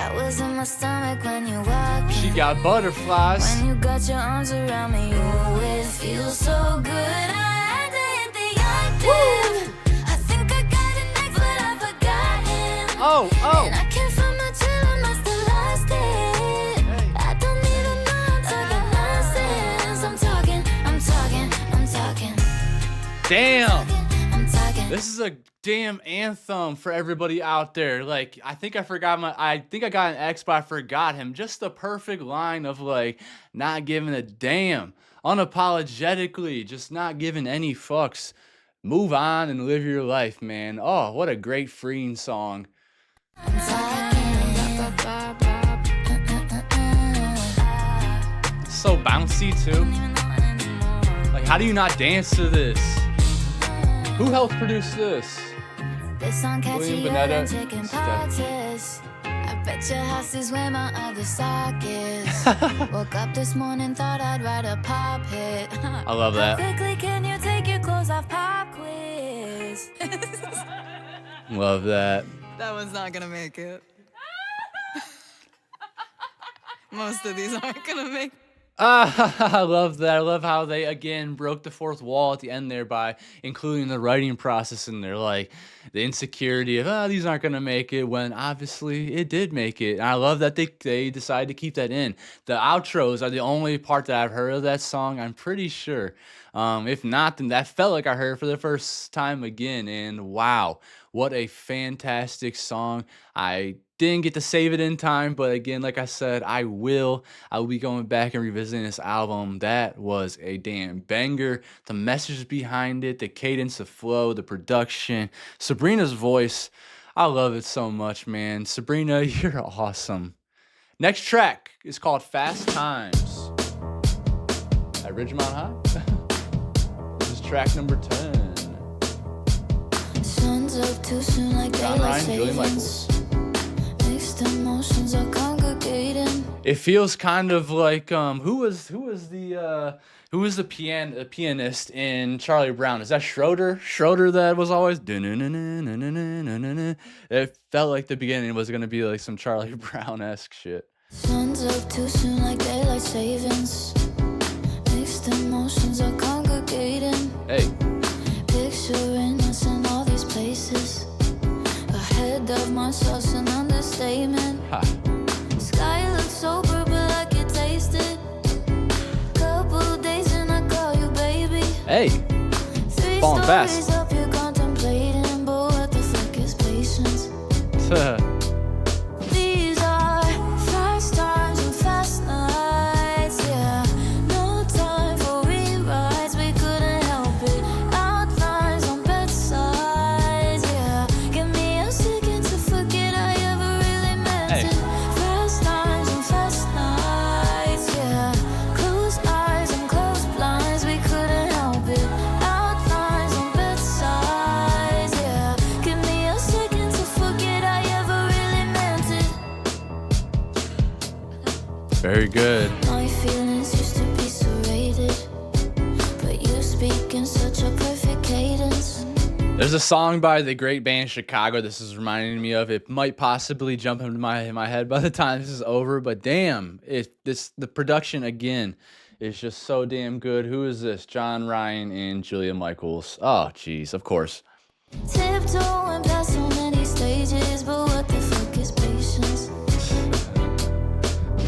That was in my stomach when you walked She in. got butterflies. When you got your arms around me, you always feel so good. I had to hit the octave. I think I got it next, but I forgot him. Oh. And I can't find my chill, I must have lost it. I don't even know, I'm talking nonsense. I'm talking. Damn. I'm talking. This is a damn anthem for everybody out there. Like, I think I got an X, but I forgot him. Just the perfect line of like not giving a damn, unapologetically, just not giving any fucks. Move on and live your life, man. Oh, what a great freeing song. I'm talking. So bouncy too. Like, how do you not dance to this? Who helped produce this? This song catchy, William I've been Bonetta, taking Steph. practice. I bet your house is where my other sock is. Woke up this morning, thought I'd write a pop hit. I love How that. quickly can you take your clothes off, pop quiz? Love that. That one's not gonna make it. Most of these aren't gonna make it. I love that. I love how they again broke the fourth wall at the end there by including the writing process in there, like the insecurity of these aren't gonna make it when obviously it did make it. And I love that they decided to keep that in. The outros are the only part that I've heard of that song, I'm pretty sure. If not, then that felt like I heard it for the first time again. And wow, what a fantastic song. I didn't get to save it in time, but again, like I said, I will be going back and revisiting this album. That was a damn banger. The message behind it, the cadence, the flow, the production, Sabrina's voice, I love it so much, man. Sabrina, you're awesome. Next track is called Fast Times at Ridgemont High. This is track number 10. Sun's up too soon like John daylight Ryan, Julie savings. Michaels. Mixed emotions are congregating. It feels kind of like who was the pianist in Charlie Brown? Is that Schroeder? Schroeder that was always it felt like the beginning was gonna be like some Charlie Brown-esque shit. Sun's up too soon like daylight savings. Mixed emotions are congregating. Hey, Picturing us in all these places. Ahead of myself's an understatement. ha. Sky looks sober, but I can taste it. Couple days and I call you baby. Hey, 3 falling stories fast. up, you're contemplating, but what the fuck is patience? These are fast times and fast nights, yeah. No time for rewrites, we couldn't help it. Outlines on bedsides, yeah. Give me a second to forget I ever really meant Hey. it. Fast times and fast nights, yeah. Close eyes and close blinds, we couldn't help it. Outlines on bedsides, yeah. Give me a second to forget I ever really meant it. Very good. My feelings used to be serrated, but you speak in such a perfect cadence. There's a song by the great band Chicago this is reminding me of. It might possibly jump into my head by the time this is over, but damn, the production again is just so damn good. Who is this? John Ryan and Julia Michaels. Oh, jeez, of course. Tiptoeing past so many stages, but what the fuck is patience?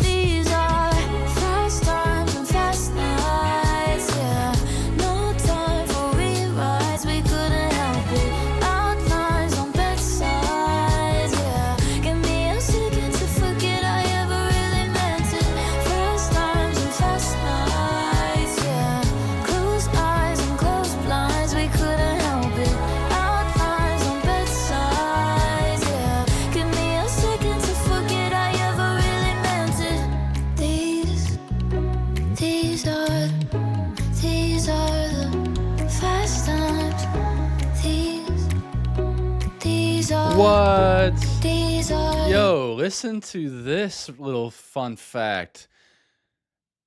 These are fast times and fast nights, yeah. No time for rewrites, we couldn't help it. Outlines on bedsides, yeah. Give me a second to forget I ever really meant it. Fast times and fast nights, yeah. Close eyes and close blinds, we couldn't help it. Outlines on bedsides, yeah. Give me a second to forget I ever really meant it. These are the fast times. These are What? these are Yo, listen to this little fun fact.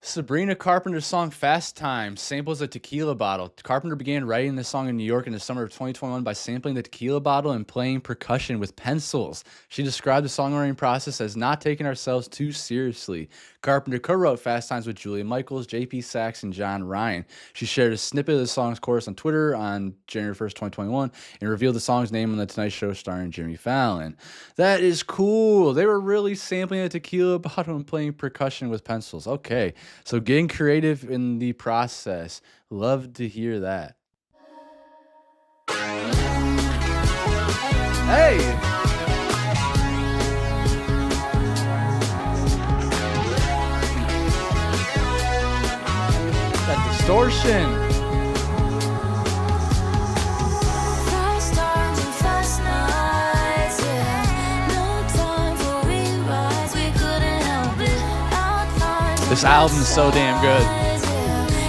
Sabrina Carpenter's song Fast Time samples a tequila bottle. Carpenter began writing this song in New York in the summer of 2021 by sampling the tequila bottle and playing percussion with pencils. She described the songwriting process as not taking ourselves too seriously. Carpenter co-wrote Fast Times with Julia Michaels, JP Sachs, and John Ryan. She shared a snippet of the song's chorus on Twitter on January 1st, 2021, and revealed the song's name on The Tonight Show starring Jimmy Fallon. That is cool. They were really sampling a tequila bottle and playing percussion with pencils. Okay. So getting creative in the process. Love to hear that. Hey! That distortion. Fast times and fast nights, yeah. No time for rewrites, we couldn't help it. Outlines. This album's so damn good.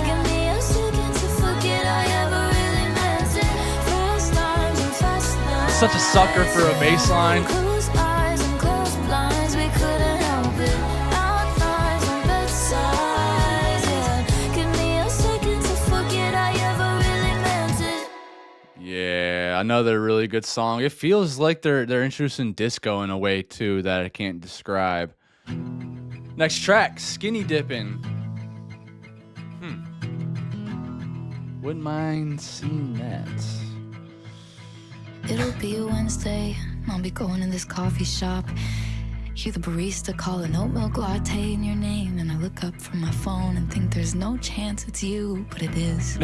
Give me a second to forget I ever really meant it. Fast times and fast nights. Such a sucker for a bass line. Close eyes and close blinds, we couldn't help it. Outlines on bedsides, yeah. Give me a second to forget I ever really meant it. Yeah, another really good song. It feels like they're introducing disco in a way too that I can't describe. Next track, Skinny Dippin'. Wouldn't mind seeing that. It'll be a Wednesday, I'll be going to this coffee shop. Hear the barista call an oat milk latte in your name, and I look up from my phone and think there's no chance it's you, but it is.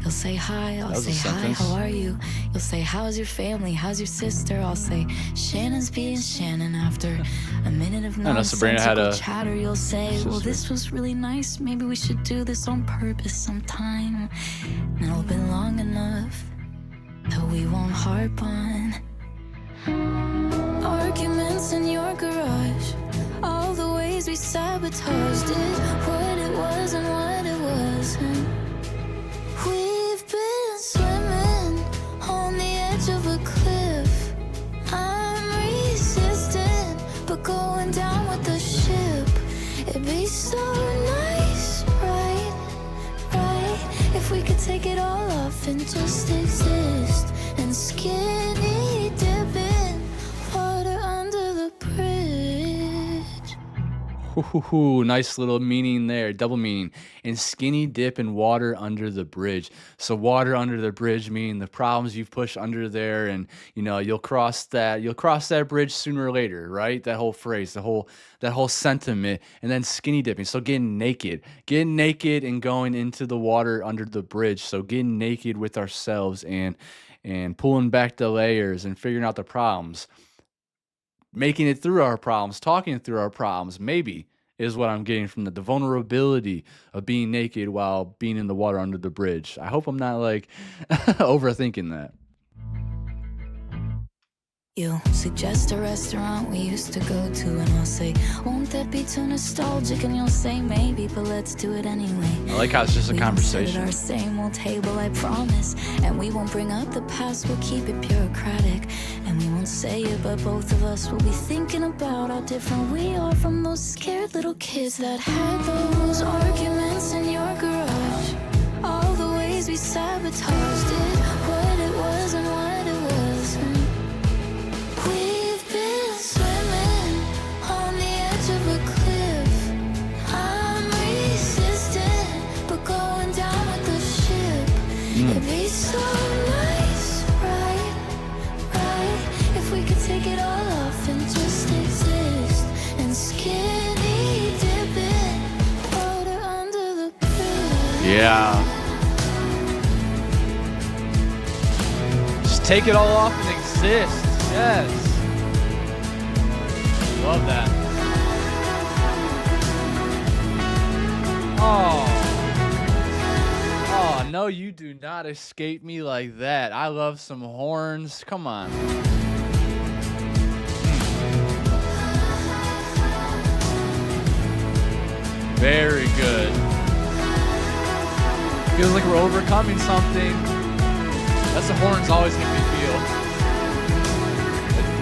You'll say hi, I'll was a say hi, sentence. how are you? You'll say how's your family, how's your sister? I'll say Shannon's being Shannon. After a minute of know Sabrina had nonsensical a chatter, you'll say, well, sister. this was really nice, maybe we should do this on purpose sometime. And it'll be long enough that we won't harp on arguments in your garage, all the ways we sabotaged it, what it was and what it wasn't. We've been swimming on the edge of a cliff. I'm resistant, but going down with the ship. It'd be so nice, right, if we could take it all off and just exist. And skinny dipping water under the bridge. Ooh, nice little meaning there, double meaning. And skinny dip and water under the bridge. So water under the bridge meaning the problems you've pushed under there, and you know you'll cross that bridge sooner or later, right? That whole phrase, that whole sentiment. And then skinny dipping, so getting naked and going into the water under the bridge. So getting naked with ourselves and pulling back the layers and figuring out the problems. Making it through our problems, talking through our problems, maybe, is what I'm getting from the vulnerability of being naked while being in the water under the bridge. I hope I'm not like overthinking that. You suggest a restaurant we used to go to, and I'll say, won't that be too nostalgic? And you'll say, maybe, but let's do it anyway. I like how it's just a We won't sit at conversation. our same old table, I promise. And we won't bring up the past, we'll keep it bureaucratic. And we won't say it, but both of us will be thinking about how different we are from those scared little kids that had those arguments in your garage. All the ways we sabotaged it, what it was and what it wasn't. We've been swimming on the edge of a cliff. I'm resistant, but going down with the ship. It'd be so nice, right, if we could take it all off and just exist. And skinny dipping water under the bridge. Yeah. Just take it all off and exist. Yes. Love that. Oh, no, you do not escape me like that. I love some horns. Come on. Very good. Feels like we're overcoming something. That's the horns always make me feel.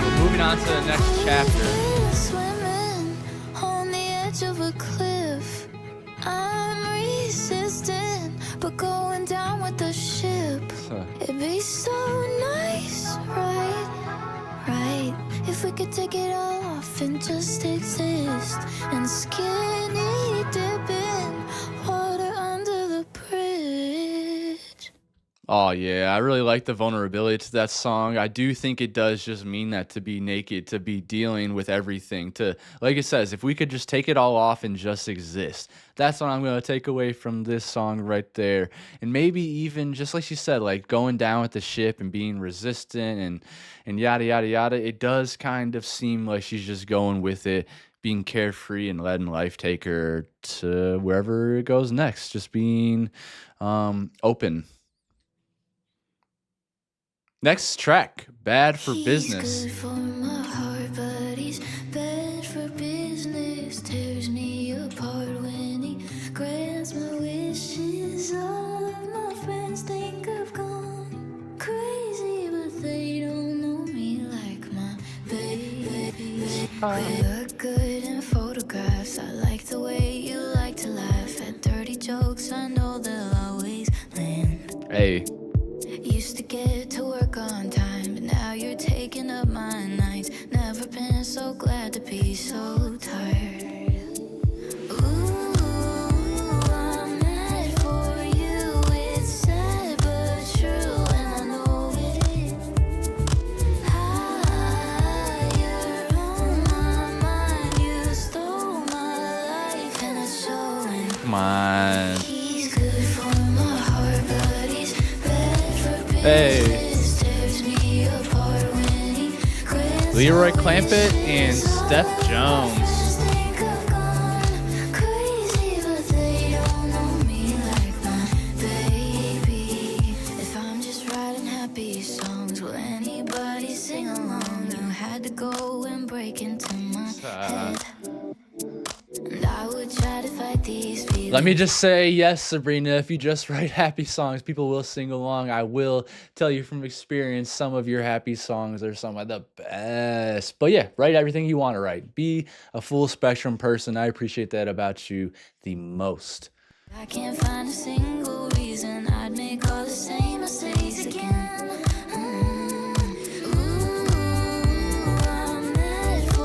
We're moving on to the next chapter. Swimming on the edge of a cliff. I'm resistant, but going down with the ship. It'd be so nice, right? Right. If we could take it all off and just exist. And skinny dipping water under the bridge. Oh yeah, I really like the vulnerability to that song. I do think it does just mean that, to be naked, to be dealing with everything, to, like it says, if we could just take it all off and just exist. That's what I'm going to take away from this song right there. And maybe even just like she said, like going down with the ship and being resistant and yada yada yada. It does kind of seem like she's just going with it, being carefree and letting life take her to wherever it goes next, just being open. Next track, Bad for Business. He's good for my heart, but he's bad for business. Tears me apart when he grants my wishes. All of my friends think I've gone crazy, but they don't know me like my baby. We look good in photographs. I like the way you like to laugh at dirty jokes. I know they'll always land. Hey. Used to get to work on time, but now you're taking up my nights. Never been so glad to be so tired. Ooh, I'm mad for you. It's sad but true, and I know it. Higher on my mind, you stole my life, and it's showing. Come on. He's good for my heart, but he's Hey. Leroy Clampett and Steph Jones. If I'm just writing happy songs, will anybody sing along? You had to go and break into my head. And I would try to fight these feelings. Let me just say, yes, Sabrina, if you just write happy songs, people will sing along. I will tell you from experience, some of your happy songs are some of the best. But yeah, write everything you want to write. Be a full spectrum person. I appreciate that about you the most. I can't find a single reason I'd make all the same mistakes again.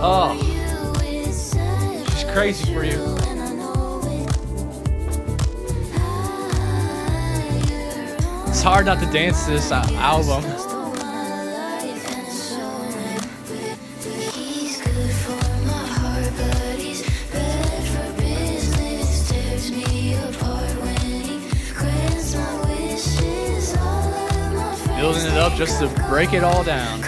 Oh, she's crazy for you. It's hard not to dance to this album. Building it up just to break it all down.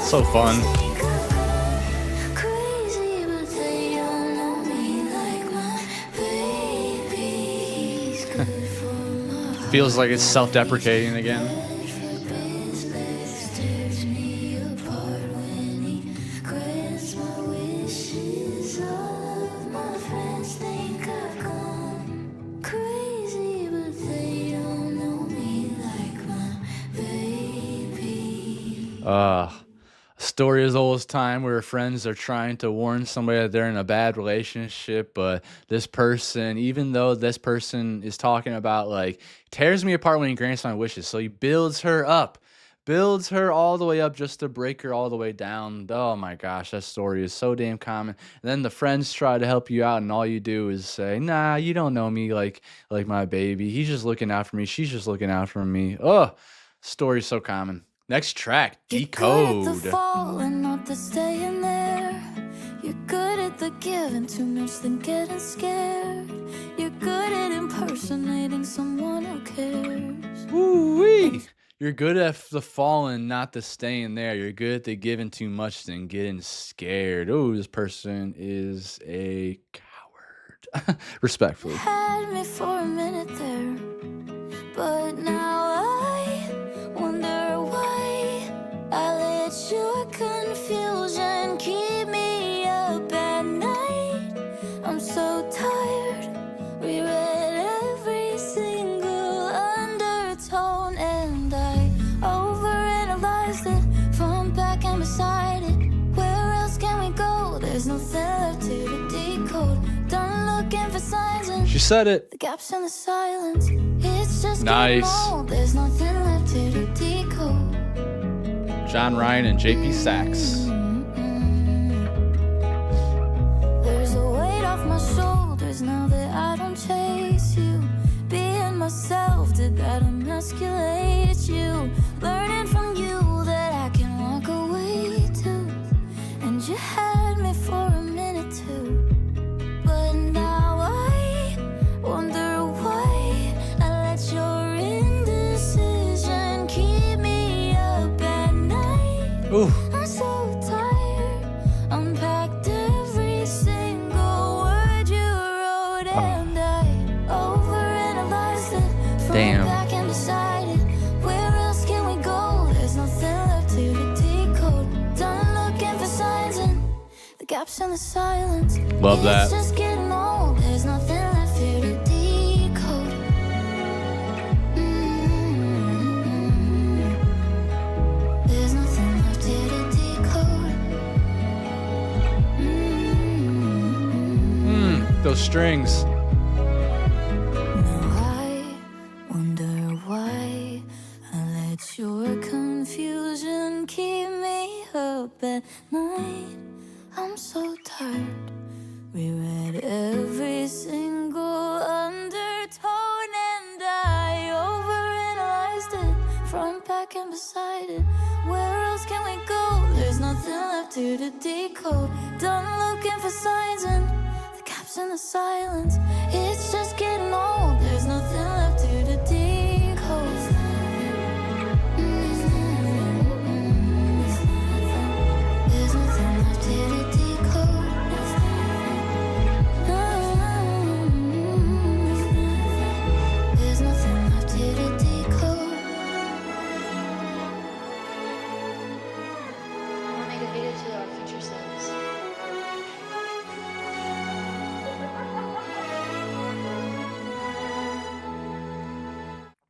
So fun. Feels like it's self-deprecating again. Story as old as time where friends are trying to warn somebody that they're in a bad relationship, but this person, even though this person is talking about like tears me apart when he grants my wishes, so he builds her up, builds her all the way up just to break her all the way down. Oh my gosh, that story is so damn common. And then the friends try to help you out, and all you do is say, nah, you don't know me like my baby. He's just looking out for me. She's just looking out for me. Oh, story's so common. Next track, Decode. You're good at the fall and not the staying there. You're good at the giving, too much than getting scared. You're good at impersonating someone who cares. Woo-wee. You're good at the falling, not the staying there. You're good at the giving too much than getting scared. Oh, this person is a coward. Respectfully. Had me for a minute there, but now I wonder why I let your confusion keep me up at night. I'm so tired. Reread every single undertone, and I overanalyzed it, front, back, and beside it. Where else can we go? There's nothing left here to decode. Done looking for signs and She said it. the gaps in the silence. It's just Nice. getting old. There's nothing left here to decode. John Ryan and JP Sachs. There's a weight off my shoulders now that I don't chase you. Being myself, did that emasculate you? Learning from you that I can walk away too. And you had me for a minute too. But now I wonder why I let your indecision keep me up at night. Ooh. I'm so tired. Unpacked every single word you wrote, and I overanalyzed it. Front, Damn. back, and beside it. Where else can we go? There's nothing left here to decode. Done looking for signs and the gaps in the silence. Love that. It's just getting old. There's nothing left here to decode. There's nothing left here to decode. Those strings. Now I wonder why I let your confusion keep me up at night. I'm so tired. Reread every single undertone, and I overanalyzed it, front, back, and beside it. Where else can we go? There's nothing left here to decode. Done looking for signs and the gaps in the silence. It's just getting old. There's nothing left here to decode. There's nothing left here to decode. There's nothing left here to decode. I want to make a video to our future selves.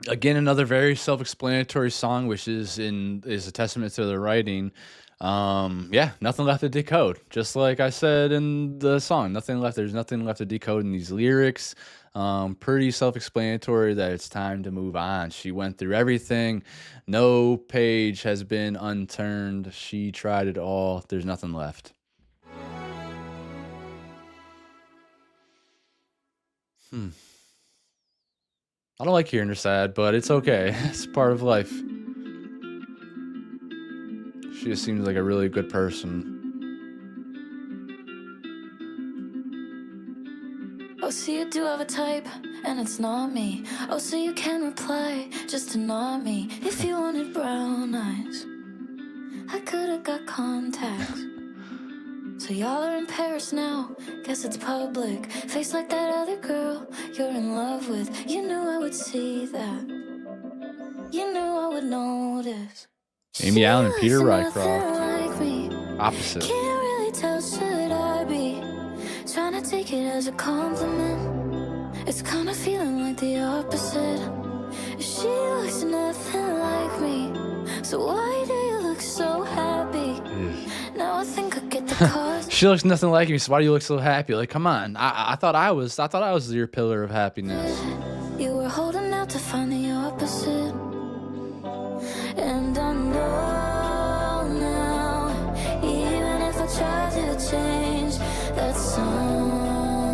Again, another very self-explanatory song, which is a testament to the writing. Yeah, nothing left to decode. Just like I said in the song, nothing left. There's nothing left to decode in these lyrics. Pretty self-explanatory that it's time to move on. She went through everything. No page has been unturned. She tried it all. There's nothing left. I don't like hearing her sad, but it's okay. It's part of life. She just seems like a really good person. Oh, so you do have a type, and it's not me. Oh, so you can reply just to not me. If you wanted brown eyes, I could've got contacts. So y'all are in Paris now, guess it's public. Face like that other girl you're in love with. You knew I would see that. You knew I would notice. Amy Allen and Peter She looks Rycroft. nothing like me. Opposite. Can't really tell, should I be trying to take it as a compliment? It's kind of feeling like the opposite. She looks nothing like me, so why do you look so happy? Now I think I get the cause. She looks nothing like me, so why do you look so happy? Like, come on. I thought I was your pillar of happiness. You were holding out to find the opposite, and I know now, even if I try to change, that somehow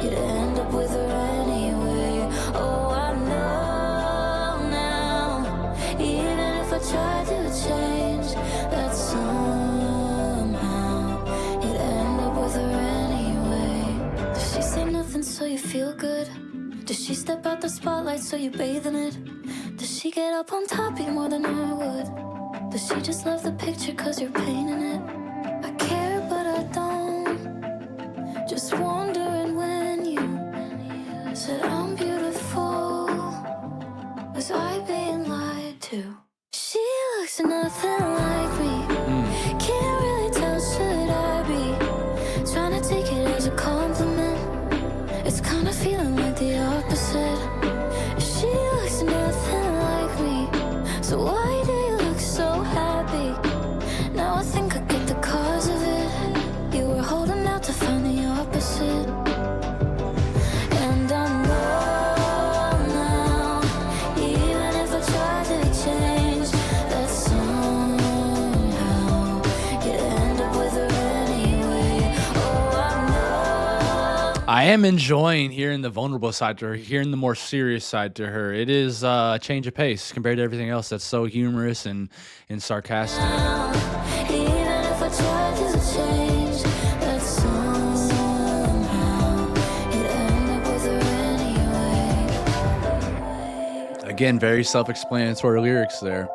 you'd end up with her anyway. Oh, I know now, even if I try to change, that somehow you'd end up with her anyway. Does she say nothing so you feel good? Does she step out the spotlight so you bathe in it? Does she she get up on top even more than I would. Does she just love the picture cause you're painting it? I care but I don't. Just wondering when you said I'm beautiful. Was I being lied to? She looks nothing like me. Can't really tell, should I be trying to take it as a compliment? It's kind of feeling like the opposite. She looks nothing like me. So why do you look so happy? Now I think I get the cause of it. You were holding out to find the opposite. And I know now, even if I try to change, that somehow you'd end up with her anyway. Oh, I know. I am enjoying hearing the vulnerable side to her, hearing the more serious side to her. It is a change of pace compared to everything else that's so humorous and sarcastic. Even if I try to change, that somehow you'd end up with her anyway. Again, very self-explanatory lyrics there.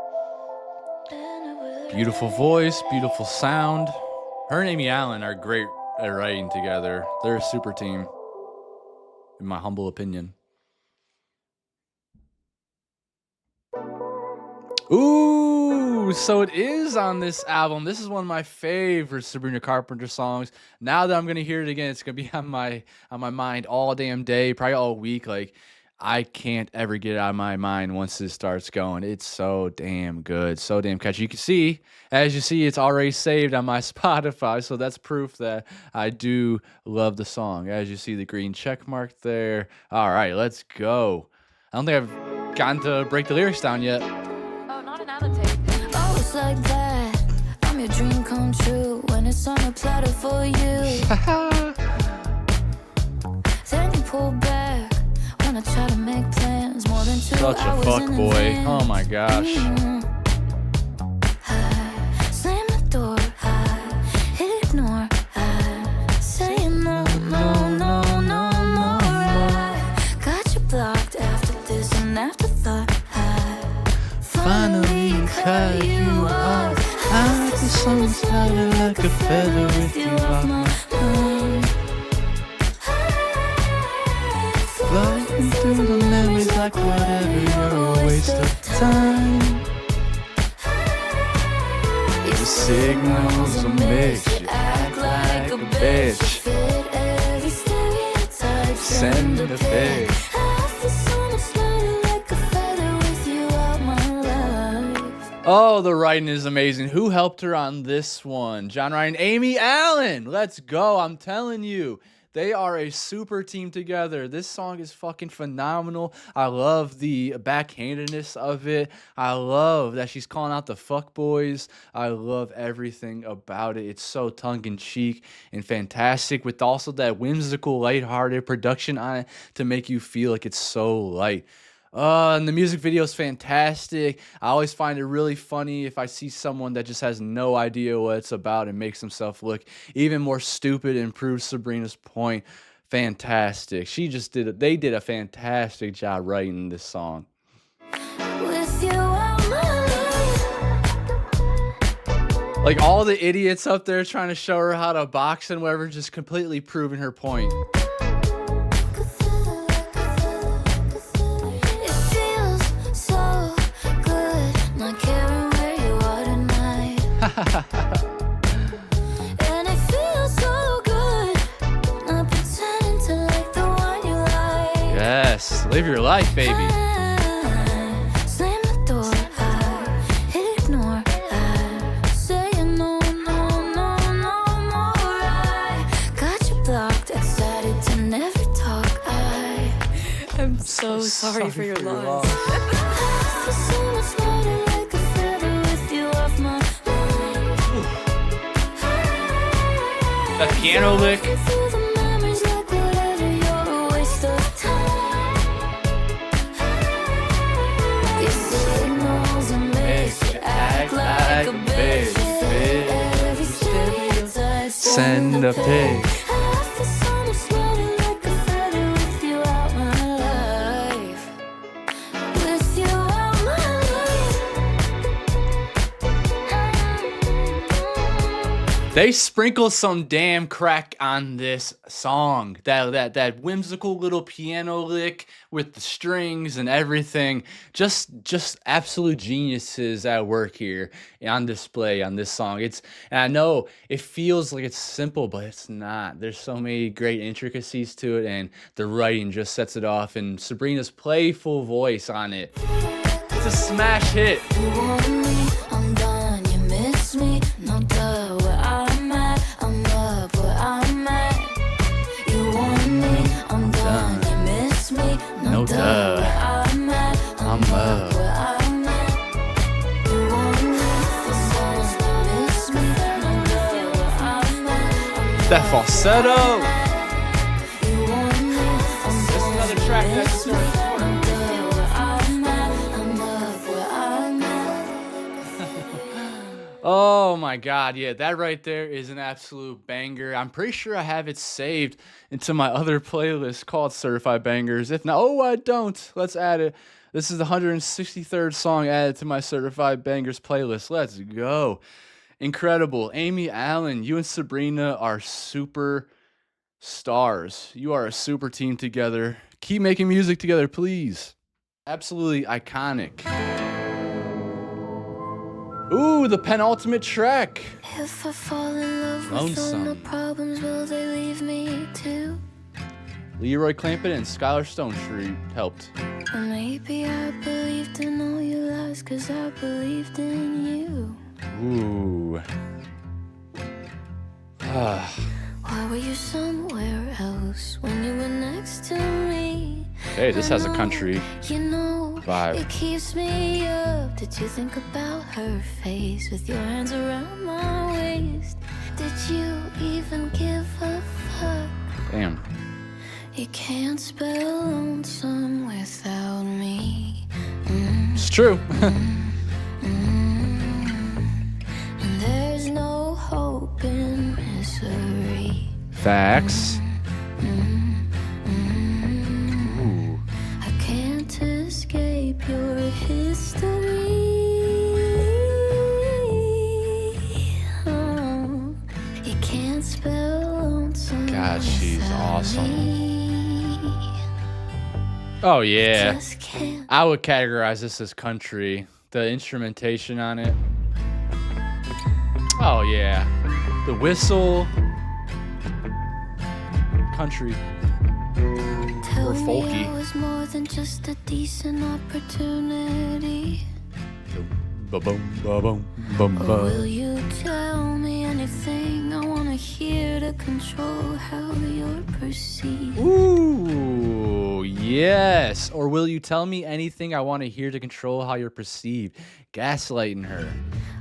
Beautiful voice, beautiful sound. Her and Amy Allen are great at writing together. They're a super team, in my humble opinion. Ooh, so it is on this album. This is one of my favorite Sabrina Carpenter songs. Now that I'm gonna hear it again, it's gonna be on my mind all damn day, probably all week. Like, I can't ever get it out of my mind once this starts going. It's so damn good, so damn catchy. You can see, as you see, it's already saved on my Spotify, so that's proof that I do love the song. As you see, the green check mark there. All right, let's go. I don't think I've gotten to break the lyrics down yet. Oh, not an annotate. Oh, it's like that. I'm your dream come true when it's on a platter for you. Then you pull back when I try to make plans more than 2 Such a hours fuck in boy. advance. Oh my gosh. I slam the door, I ignore, I say no, no, no, no more. I got you blocked after this and afterthought. I finally cut you off. I feel so excited like a feather with you off my mind. Floating through the memories like whatever, you're a waste of time. The signals will make you act like a bitch. Fit every stereotype. Send a pic. I feel so much lighter like a feather with you out my life. Oh, the writing is amazing. Who helped her on this one? John Ryan, Amy Allen. Let's go. I'm telling you. They are a super team together. This song is fucking phenomenal. I love the backhandedness of it. I love that she's calling out the fuck boys. I love everything about it. It's so tongue-in-cheek and fantastic with also that whimsical, lighthearted production on it to make you feel like it's so light. And the music video is fantastic. I always find it really funny if I see someone that just has no idea what it's about and makes himself look even more stupid and proves Sabrina's point. Fantastic. They did a fantastic job writing this song. With you out my life. Like all the idiots up there trying to show her how to box and whatever, just completely proving her point. It feels so good not caring where you are tonight. And it feels so good not pretending to like the one you like. Yes, live your life, baby. I slam the door, I ignore, I say no, no, no, no more. I got you blocked, excited to never talk. I'm so sorry for your loss. I feel so much lighter like a feather with you off my mind. That piano lick. I feel the memories like whatever, you're a waste of time. These signals will make you act like a bitch. Fit every stereotype. Send a pic. I feel so much lighter like a feather with you out my life. With you out my They sprinkle some damn crack on this song. That whimsical little piano lick with the strings and everything. Just absolute geniuses at work here on display on this song. And I know it feels like it's simple, but it's not. There's so many great intricacies to it, and the writing just sets it off. And Sabrina's playful voice on it. It's a smash hit. You want me, I'm done, you miss me, no duh, where I'm at, I'm up where I'm at. You want me, I'm done, you miss me, no duh, where I'm at, I'm up where I'm at. You want me, I'm done, you miss me, no duh, where I'm at, I'm That falsetto. You want me, I'm This is another track that's starting short. Oh my God, yeah, that right there is an absolute banger. I'm pretty sure I have it saved into my other playlist called Certified Bangers. If not, oh, I don't. Let's add it. This is the 163rd song added to my Certified Bangers playlist. Let's go. Incredible. Amy Allen, you and Sabrina are super stars. You are a super team together. Keep making music together, please. Absolutely iconic. Ooh, the penultimate track. If I fall in love with Lonesome. all my problems, will they leave me too? Leroy Clampett and Skylar Stone Street helped. Or maybe I believed in all your lies, cause I believed in you. Ooh. Ah. Why were you somewhere else when you were next to me? Hey, this has a country You know, vibe. it keeps me up. Did you think about her face with your hands around my waist? Did you even give a fuck? Damn. You can't spell lonesome without me. It's true. And there's no hope in misery. Facts. Ooh. I can't escape your history. Oh, you can't spell lonesome. God, she's without awesome. me. Oh, yeah. Just can't. I would categorize this as country. The instrumentation on it. Oh, yeah. The whistle. Country. Tell Or me folky. I was more than just a decent opportunity. Ba-boom, ba-boom, bum, Or ba. will you tell me anything I wanna hear to control how you're perceived? Ooh, yes. Or will you tell me anything I want to hear to control how you're perceived? Gaslighting her.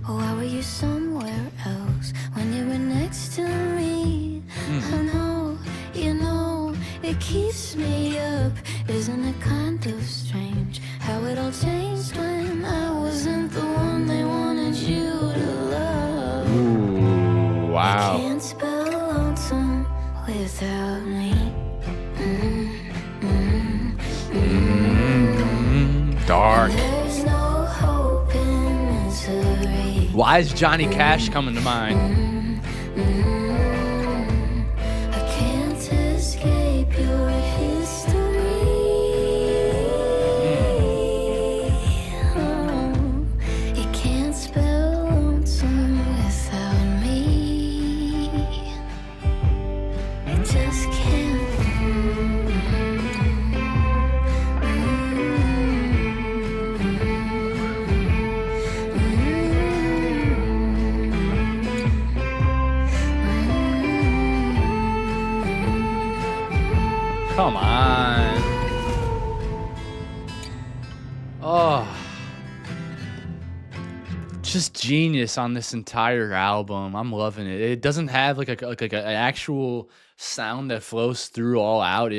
Or why were you somewhere else when you were next to me? I know, you know, it keeps me up. Isn't it kind of strange how it all changed when I wasn't the one they wanted you to love? Ooh, wow. Can't spell lonesome without me. Dark. There's no hope in misery. Why is Johnny Cash coming to mind? I can't escape your history. Oh, you can't spell lonesome without me. You just can't. Come on. Oh. Just genius on this entire album. I'm loving it. It doesn't have like an actual sound that flows through all out.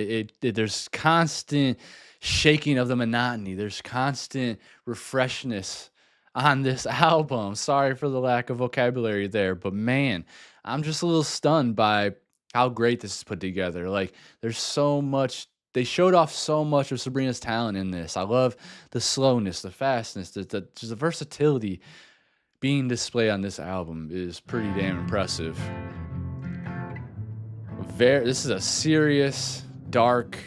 There's constant shaking of the monotony. There's constant refreshness on this album. Sorry for the lack of vocabulary there, but man, I'm just a little stunned by how great this is put together. Like, there's so much. They showed off so much of Sabrina's talent in this. I love the slowness, the fastness, just the versatility. being displayed on this album is pretty damn impressive. This is a serious, dark,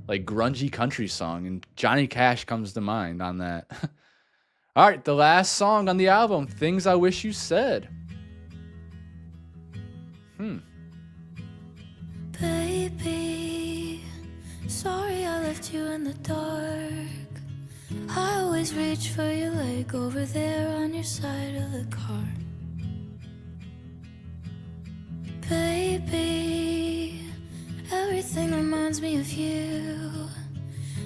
like grungy country song, and Johnny Cash comes to mind on that. All right, the last song on the album, Things I Wish You Said. Baby, sorry I left you in the dark. I always reach for your leg over there on your side of the car. Baby, everything reminds me of you.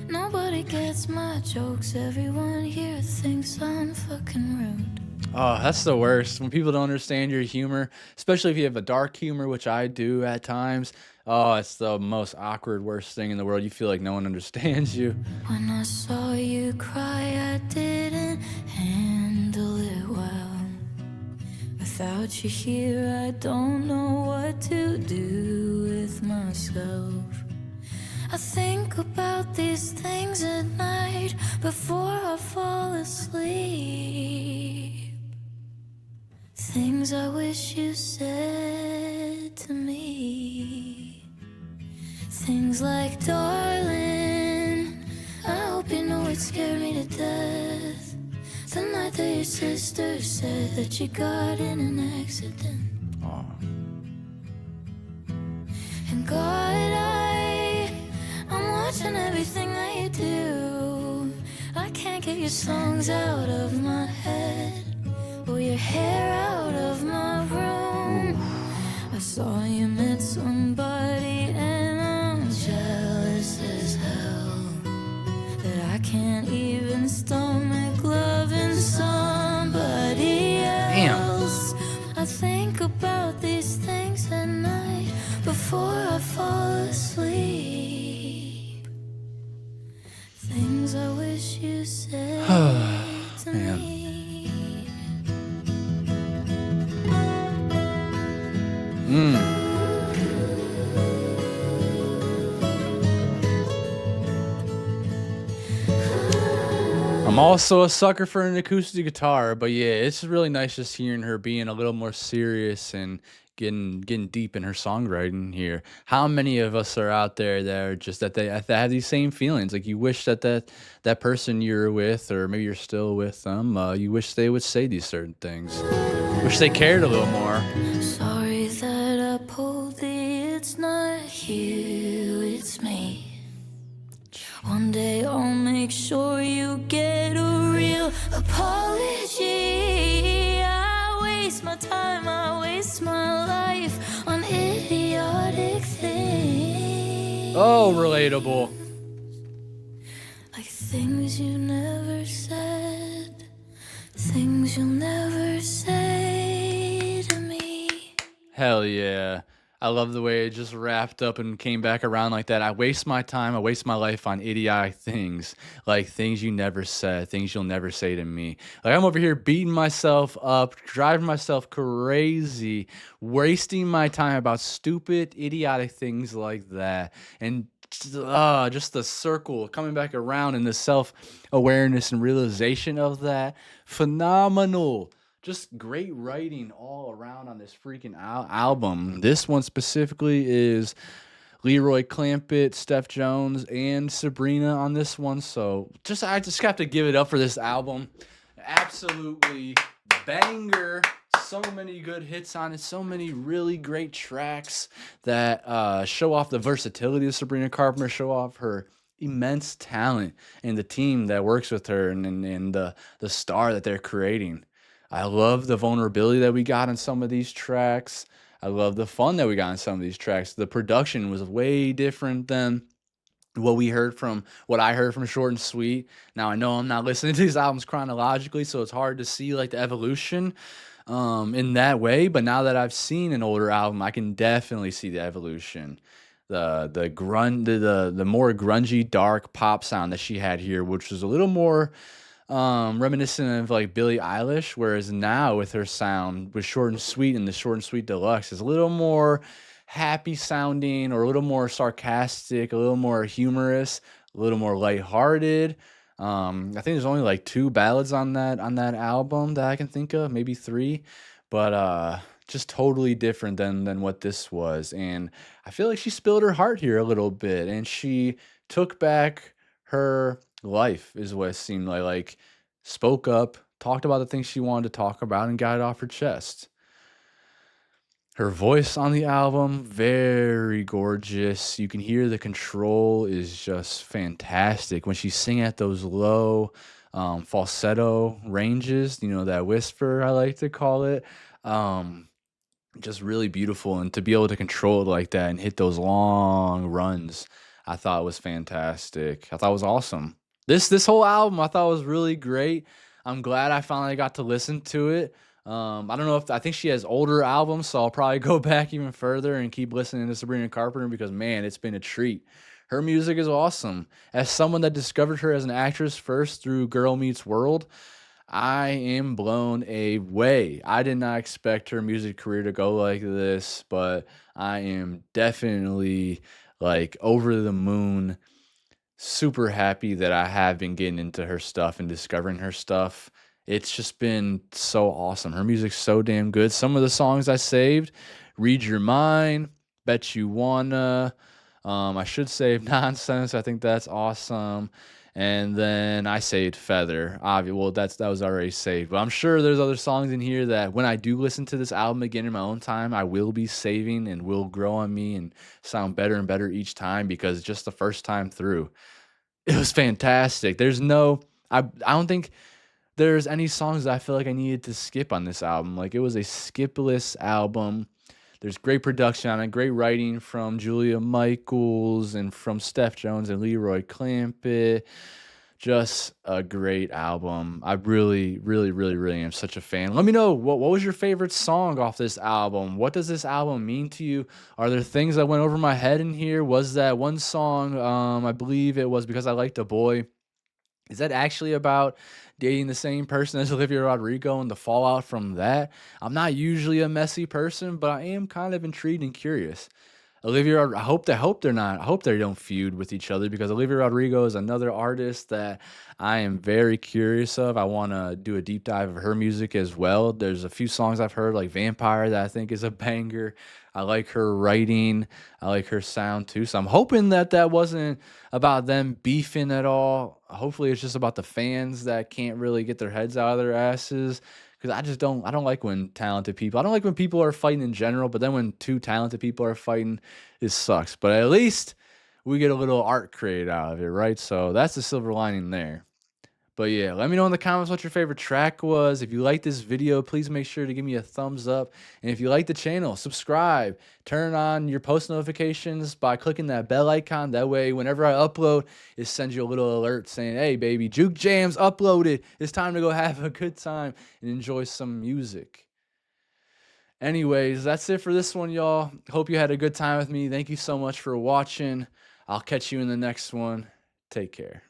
Nobody gets my jokes, everyone here thinks I'm fucking rude. Oh, that's the worst. When people don't understand your humor, especially if you have a dark humor, which I do at times. Oh, it's the most awkward, worst thing in the world. You feel like no one understands you. When I saw you cry, I didn't handle it well. Without you here, I don't know what to do with myself. I think about these things at night before I fall asleep. Things I wish you said to me. Things like, darling, I hope you know it scared me to death. The night that your sister said that you got in an accident. Oh. And God, I'm watching everything that you do. I can't get your songs out of my head or your hair out of my room. I saw you met somebody and I'm jealous as hell that I can't even stomach loving somebody else. I think about these things at night before I fall asleep. Things I wish you said to me. I'm also a sucker for an acoustic guitar, but yeah, it's really nice just hearing her being a little more serious and getting deep in her songwriting here. How many of us are out there that are just that have these same feelings? Like you wish that person you're with, or maybe you're still with them, you wish they would say these certain things. Wish they cared a little more. Sorry that I pulled the it's not you, it's me. One day I'll make sure you get a real apology. I waste my time, I waste my life on idiotic things. Oh, relatable. Like things you never said, things you'll never say to me. Hell yeah. I love the way it just wrapped up and came back around like that. I waste my time, I waste my life on idiotic things, like things you never said, things you'll never say to me. Like I'm over here beating myself up, driving myself crazy, wasting my time about stupid, idiotic things like that. And just the circle coming back around and the self-awareness and realization of that. Phenomenal. Just great writing all around on this freaking album. This one specifically is Leroy Clampett, Steph Jones, and Sabrina on this one. So I just have to give it up for this album. Absolutely banger. So many good hits on it. So many really great tracks that show off the versatility of Sabrina Carpenter, show off her immense talent and the team that works with her and the star that they're creating. I love the vulnerability that we got on some of these tracks. I love the fun that we got on some of these tracks. The production was way different than what I heard from Short and Sweet. Now I know I'm not listening to these albums chronologically, so it's hard to see like the evolution in that way. But now that I've seen an older album, I can definitely see the evolution. The more grungy, dark pop sound that she had here, which was a little more reminiscent of like Billie Eilish, whereas now with her sound with Short and Sweet and the Short and Sweet Deluxe is a little more happy sounding, or a little more sarcastic, a little more humorous, a little more lighthearted. I think there's only like 2 ballads on that album that I can think of, maybe 3, but, just totally different than what this was, and I feel like she spilled her heart here a little bit, and she took back her life is what it seemed like, spoke up, talked about the things she wanted to talk about, and got it off her chest. Her voice on the album, very gorgeous. You can hear the control is just fantastic when she's singing at those low falsetto ranges, that whisper, I like to call it. Um, just really beautiful. And to be able to control it like that and hit those long runs, I thought was fantastic. I thought it was awesome. This whole album I thought was really great. I'm glad I finally got to listen to it. I don't know if I think she has older albums, so I'll probably go back even further and keep listening to Sabrina Carpenter because man, it's been a treat. Her music is awesome. As someone that discovered her as an actress first through Girl Meets World, I am blown away. I did not expect her music career to go like this, but I am definitely like over the moon, super happy that I have been getting into her stuff and discovering her stuff. It's just been so awesome. Her music's so damn good. Some of the songs I saved, Read Your Mind, Bet You Wanna, I should save Nonsense. I think that's awesome. And then I saved Feather. Well, that was already saved. But I'm sure there's other songs in here that when I do listen to this album again in my own time, I will be saving and will grow on me and sound better and better each time because just the first time through, it was fantastic. I don't think there's any songs that I feel like I needed to skip on this album. Like, it was a skipless album. There's great production on it, great writing from Julia Michaels and from Steph Jones and Leroy Clampett. Just a great album. I really, really, really, really am such a fan. Let me know, what was your favorite song off this album? What does this album mean to you? Are there things that went over my head in here? Was that one song, I believe it was Because I Liked a Boy. Is that actually about dating the same person as Olivia Rodrigo and the fallout from that? I'm not usually a messy person, but I am kind of intrigued and curious. I hope I hope they don't feud with each other because Olivia Rodrigo is another artist that I am very curious of. I want to do a deep dive of her music as well. There's a few songs I've heard like Vampire that I think is a banger. I like her writing. I like her sound too. So I'm hoping that wasn't about them beefing at all. Hopefully it's just about the fans that can't really get their heads out of their asses. Because I don't like when talented people, I don't like when people are fighting in general, but then when two talented people are fighting, it sucks. But at least we get a little art created out of it, right? So that's the silver lining there. But yeah, let me know in the comments what your favorite track was. If you like this video, please make sure to give me a thumbs up. And if you like the channel, subscribe. Turn on your post notifications by clicking that bell icon. That way, whenever I upload, it sends you a little alert saying, hey, baby, Juke Jams uploaded. It's time to go have a good time and enjoy some music. Anyways, that's it for this one, y'all. Hope you had a good time with me. Thank you so much for watching. I'll catch you in the next one. Take care.